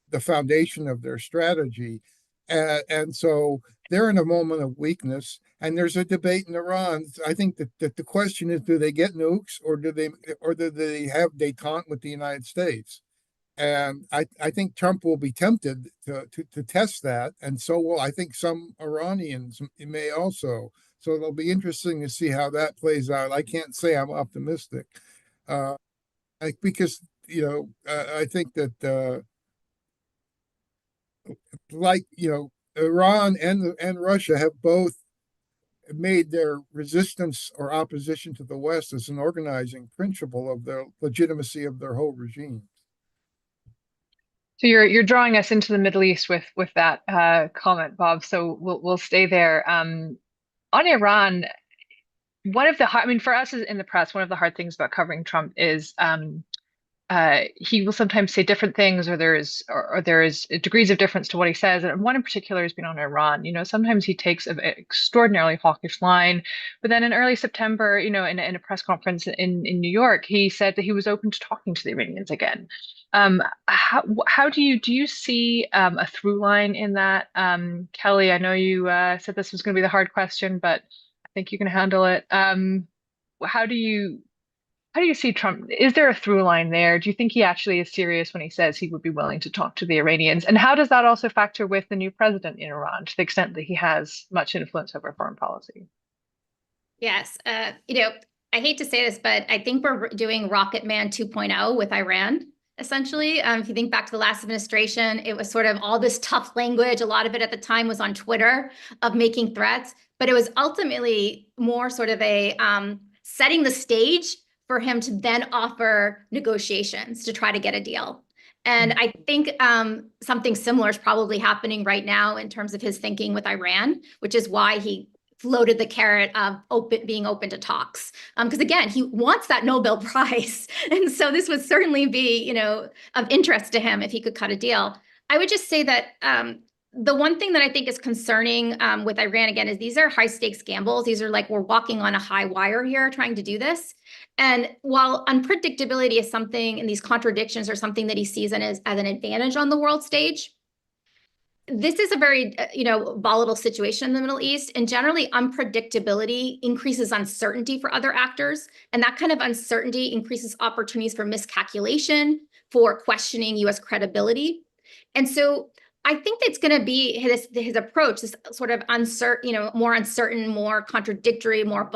the foundation of their strategy. And so they're in a moment of weakness, and there's a debate in Iran. I think that the question is, do they get nukes, or do they have détente with the United States? And I think Trump will be tempted to test that, and so will I think some Iranians may also. So it'll be interesting to see how that plays out. I can't say I'm optimistic, because I think that. Iran and Russia have both made their resistance or opposition to the West as an organizing principle of the legitimacy of their whole regime. So you're drawing us into the Middle East with that comment, Bob. So we'll stay there. On Iran, for us in the press, one of the hard things about covering Trump is he will sometimes say different things, or there is degrees of difference to what he says. And one in particular has been on Iran. Sometimes he takes an extraordinarily hawkish line, but then in early September, in a press conference in New York, he said that he was open to talking to the Iranians again. How do you see a through line in that? Kelly, I know you said this was going to be the hard question, but I think you can handle it. How do you see Trump? Is there a through line there? Do you think he actually is serious when he says he would be willing to talk to the Iranians? And how does that also factor with the new president in Iran, to the extent that he has much influence over foreign policy? Yes. I hate to say this, but I think we're doing Rocket Man 2.0 with Iran. Essentially, if you think back to the last administration, it was sort of all this tough language. A lot of it at the time was on Twitter of making threats, but it was ultimately more sort of a setting the stage for him to then offer negotiations to try to get a deal. And I think something similar is probably happening right now in terms of his thinking with Iran, which is why he floated the carrot of being open to talks. Because again, he wants that Nobel Prize. And so this would certainly be, of interest to him if he could cut a deal. I would just say that the one thing that I think is concerning with Iran, again, is these are high stakes gambles. These are like, we're walking on a high wire here trying to do this. And while unpredictability is something, and these contradictions are something that he sees as an advantage on the world stage, this is a very, volatile situation in the Middle East, and generally unpredictability increases uncertainty for other actors. And that kind of uncertainty increases opportunities for miscalculation, for questioning US credibility. And so I think it's going to be his approach, this sort of uncertain, more uncertain, more contradictory, more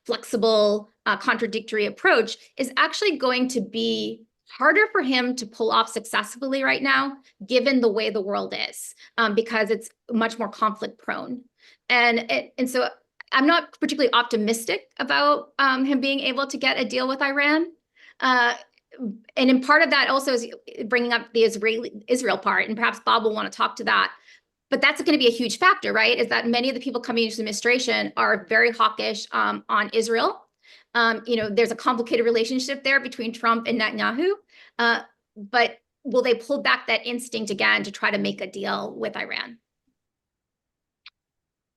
flexible, contradictory approach is actually going to be harder for him to pull off successfully right now, given the way the world is, because it's much more conflict prone. And so I'm not particularly optimistic about him being able to get a deal with Iran. And in part of that also is bringing up the Israel part, and perhaps Bob will want to talk to that. But that's going to be a huge factor, right? Is that many of the people coming into the administration are very hawkish on Israel. There's a complicated relationship there between Trump and Netanyahu. But will they pull back that instinct again to try to make a deal with Iran?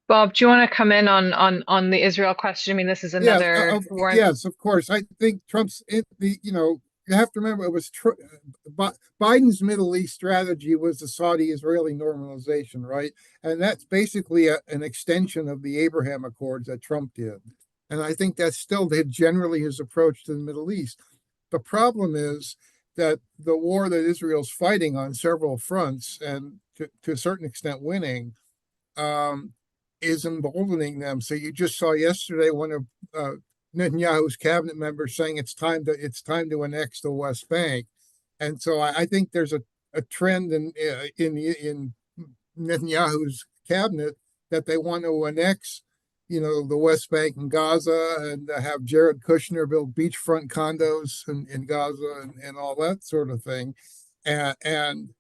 Bob, do you want to come in on the Israel question? I mean, this is another war. Yes, of course. I think you have to remember it was Biden's Middle East strategy was the Saudi-Israeli normalization, right? And that's basically an extension of the Abraham Accords that Trump did. And I think that's still generally his approach to the Middle East. The problem is that the war that Israel's fighting on several fronts, and to a certain extent winning, is emboldening them. So you just saw yesterday one of Netanyahu's cabinet members saying it's time to annex the West Bank, and so I think there's a trend in Netanyahu's cabinet that they want to annex, the West Bank and Gaza, and have Jared Kushner build beachfront condos in Gaza and all that sort of thing, and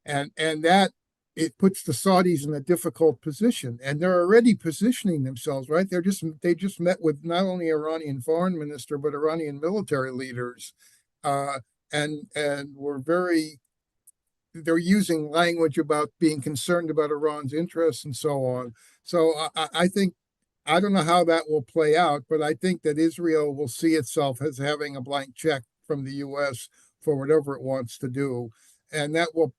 that. It puts the Saudis in a difficult position, and they're already positioning themselves, right? They just met with not only Iranian foreign minister but Iranian military leaders, and they're using language about being concerned about Iran's interests and so on. So I think, I don't know how that will play out, but I think that Israel will see itself as having a blank check from the U.S. for whatever it wants to do, and that will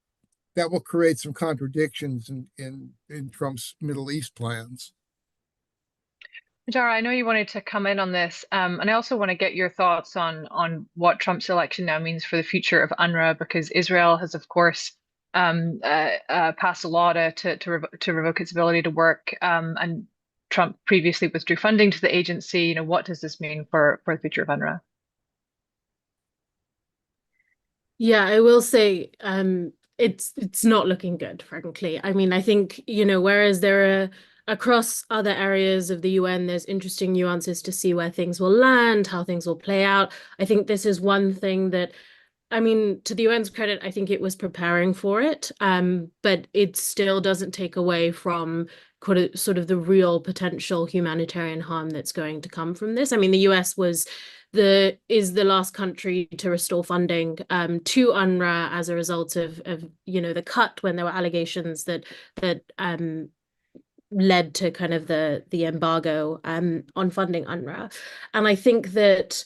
create some contradictions in Trump's Middle East plans. Jara, I know you wanted to come in on this, and I also want to get your thoughts on what Trump's election now means for the future of UNRWA, because Israel has, of course, passed a law to revoke its ability to work, and Trump previously withdrew funding to the agency. What does this mean for the future of UNRWA? Yeah, I will say it's not looking good, frankly. I mean, I think, whereas there are across other areas of the UN, there's interesting nuances to see where things will land, how things will play out. I think this is one thing that, I mean, to the UN's credit, I think it was preparing for it, but it still doesn't take away from sort of the real potential humanitarian harm that's going to come from this. I mean, the US was is the last country to restore funding to UNRWA as a result of the cut when there were allegations that led to kind of the embargo on funding UNRWA. And I think that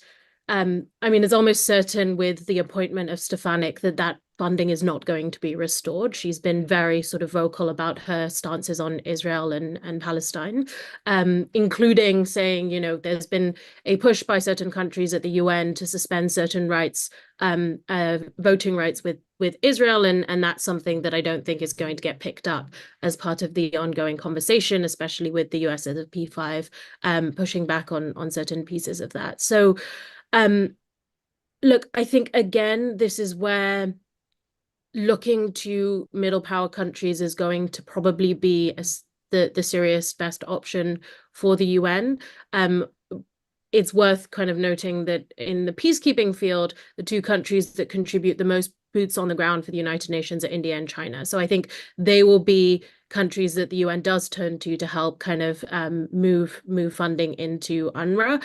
it's almost certain with the appointment of Stefanik that funding is not going to be restored. She's been very sort of vocal about her stances on Israel and Palestine, including saying, there's been a push by certain countries at the UN to suspend certain rights, voting rights with Israel, and that's something that I don't think is going to get picked up as part of the ongoing conversation, especially with the US as a P5 pushing back on certain pieces of that. So look, I think again, this is where looking to middle power countries is going to probably be the serious best option for the UN. It's worth kind of noting that in the peacekeeping field, the two countries that contribute the most boots on the ground for the United Nations are India and China. So I think they will be countries that the UN does turn to help kind of move funding into UNRWA.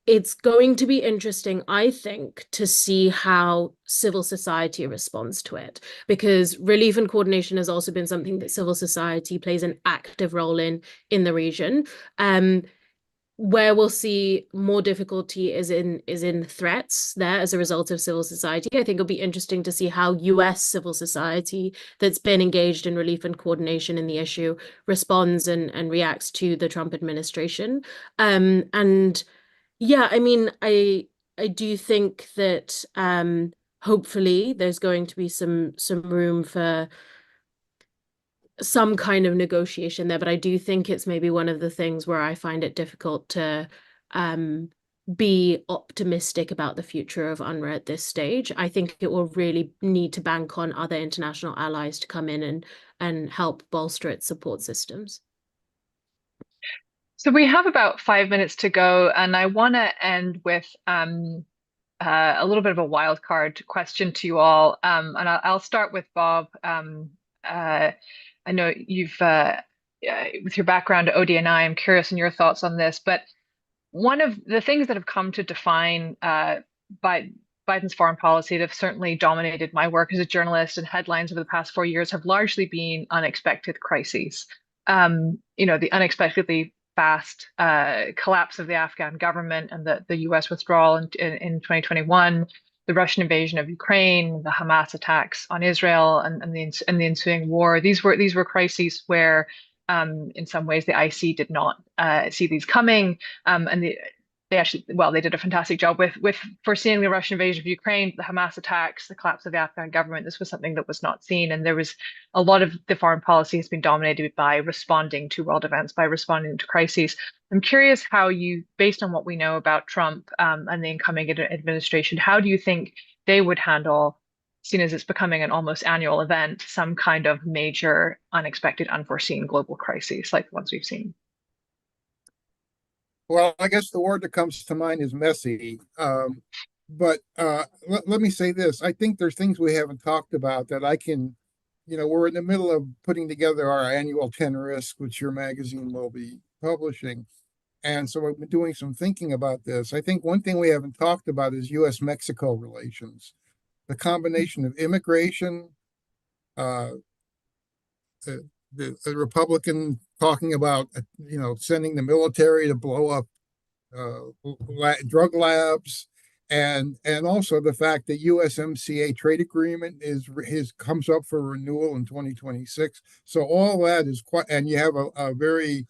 It's going to be interesting, I think, to see how civil society responds to it, because relief and coordination has also been something that civil society plays an active role in the region. Where we'll see more difficulty is in threats there as a result of civil society. I think it'll be interesting to see how US civil society that's been engaged in relief and coordination in the issue responds and reacts to the Trump administration. And yeah, I do think that hopefully there's going to be some room for some kind of negotiation there, but I do think it's maybe one of the things where I find it difficult to be optimistic about the future of UNRWA at this stage. I think it will really need to bank on other international allies to come in and help bolster its support systems. So we have about 5 minutes to go, and I want to end with a little bit of a wild card question to you all. And I'll start with Bob. I know you've, with your background at ODNI, I'm curious in your thoughts on this, but one of the things that have come to define Biden's foreign policy that have certainly dominated my work as a journalist, and headlines over the past 4 years have largely been unexpected crises. The unexpectedly fast collapse of the Afghan government and the US withdrawal in 2021, the Russian invasion of Ukraine, the Hamas attacks on Israel, and the ensuing war. These were crises where, in some ways, the IC did not see these coming, and they did a fantastic job with foreseeing the Russian invasion of Ukraine, the Hamas attacks, the collapse of the Afghan government. This was something that was not seen, and there was a lot of the foreign policy has been dominated by responding to world events, by responding to crises. I'm curious how you, based on what we know about Trump and the incoming administration, how do you think they would handle, seen as it's becoming an almost annual event, some kind of major, unexpected, unforeseen global crisis like the ones we've seen? Well, I guess the word that comes to mind is messy. But let me say this. I think there's things we haven't talked about that we're in the middle of putting together our annual 10 Risks, which your magazine will be publishing. And so I've been doing some thinking about this. I think one thing we haven't talked about is US-Mexico relations. The combination of immigration, the Republican talking about sending the military to blow up drug labs, and also the fact that USMCA trade agreement comes up for renewal in 2026. So all that is quite, and you have a very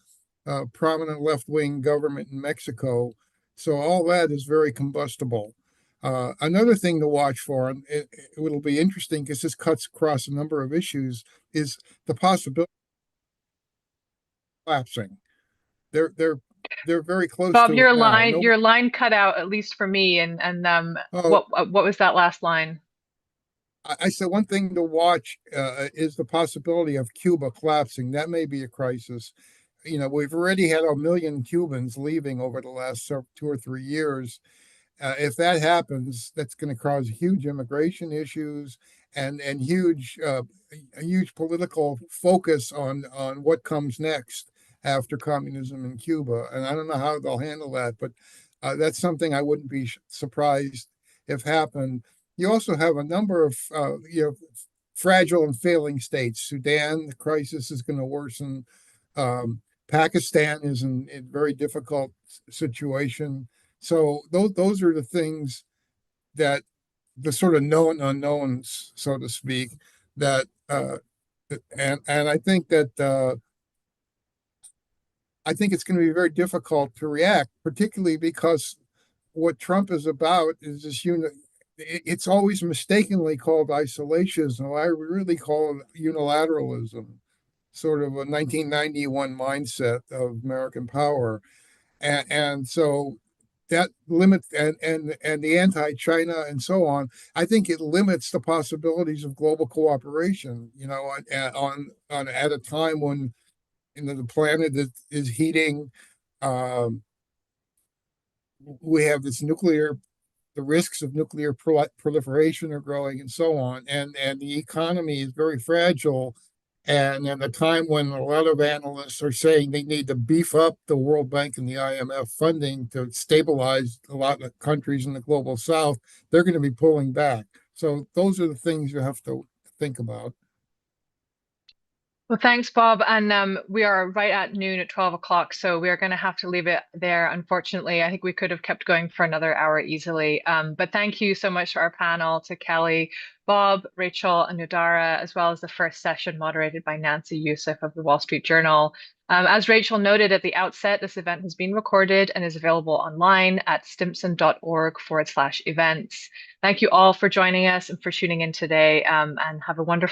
prominent left-wing government in Mexico. So all that is very combustible. Another thing to watch for, and it'll be interesting because this cuts across a number of issues, is the possibility of collapsing. They're very close Bob, to your it now. your line cut out, at least for me, and what was that last line? I said one thing to watch is the possibility of Cuba collapsing. That may be a crisis. We've already had 1 million Cubans leaving over the last 2 or 3 years. If that happens, that's going to cause huge immigration issues and huge political focus on what comes next after communism in Cuba. And I don't know how they'll handle that, but That's something I wouldn't be surprised if happened. You also have a number of fragile and failing states. Sudan, the crisis is going to worsen. Pakistan is in a very difficult situation. So those are the things that the sort of known unknowns, so to speak, that and I think that I think it's going to be very difficult to react, particularly because what Trump is about is this it's always mistakenly called isolationism. I really call it unilateralism, sort of a 1991 mindset of American power. And so that limits and the anti-China and so on, I think it limits the possibilities of global cooperation, on at a time when the planet is heating. We have the risks of nuclear proliferation are growing and so on. And the economy is very fragile. And at a time when a lot of analysts are saying they need to beef up the World Bank and the IMF funding to stabilize a lot of countries in the global south, they're going to be pulling back. So those are the things you have to think about. Well, thanks, Bob. And we are right at noon at 12 o'clock, so we are going to have to leave it there, unfortunately. I think we could have kept going for another hour easily. But thank you so much to our panel, to Kelly, Bob, Rachel, and Nodara, as well as the first session moderated by Nancy Youssef of the Wall Street Journal. As Rachel noted at the outset, this event has been recorded and is available online at stimson.org/events. Thank you all for joining us and for tuning in today, and have a wonderful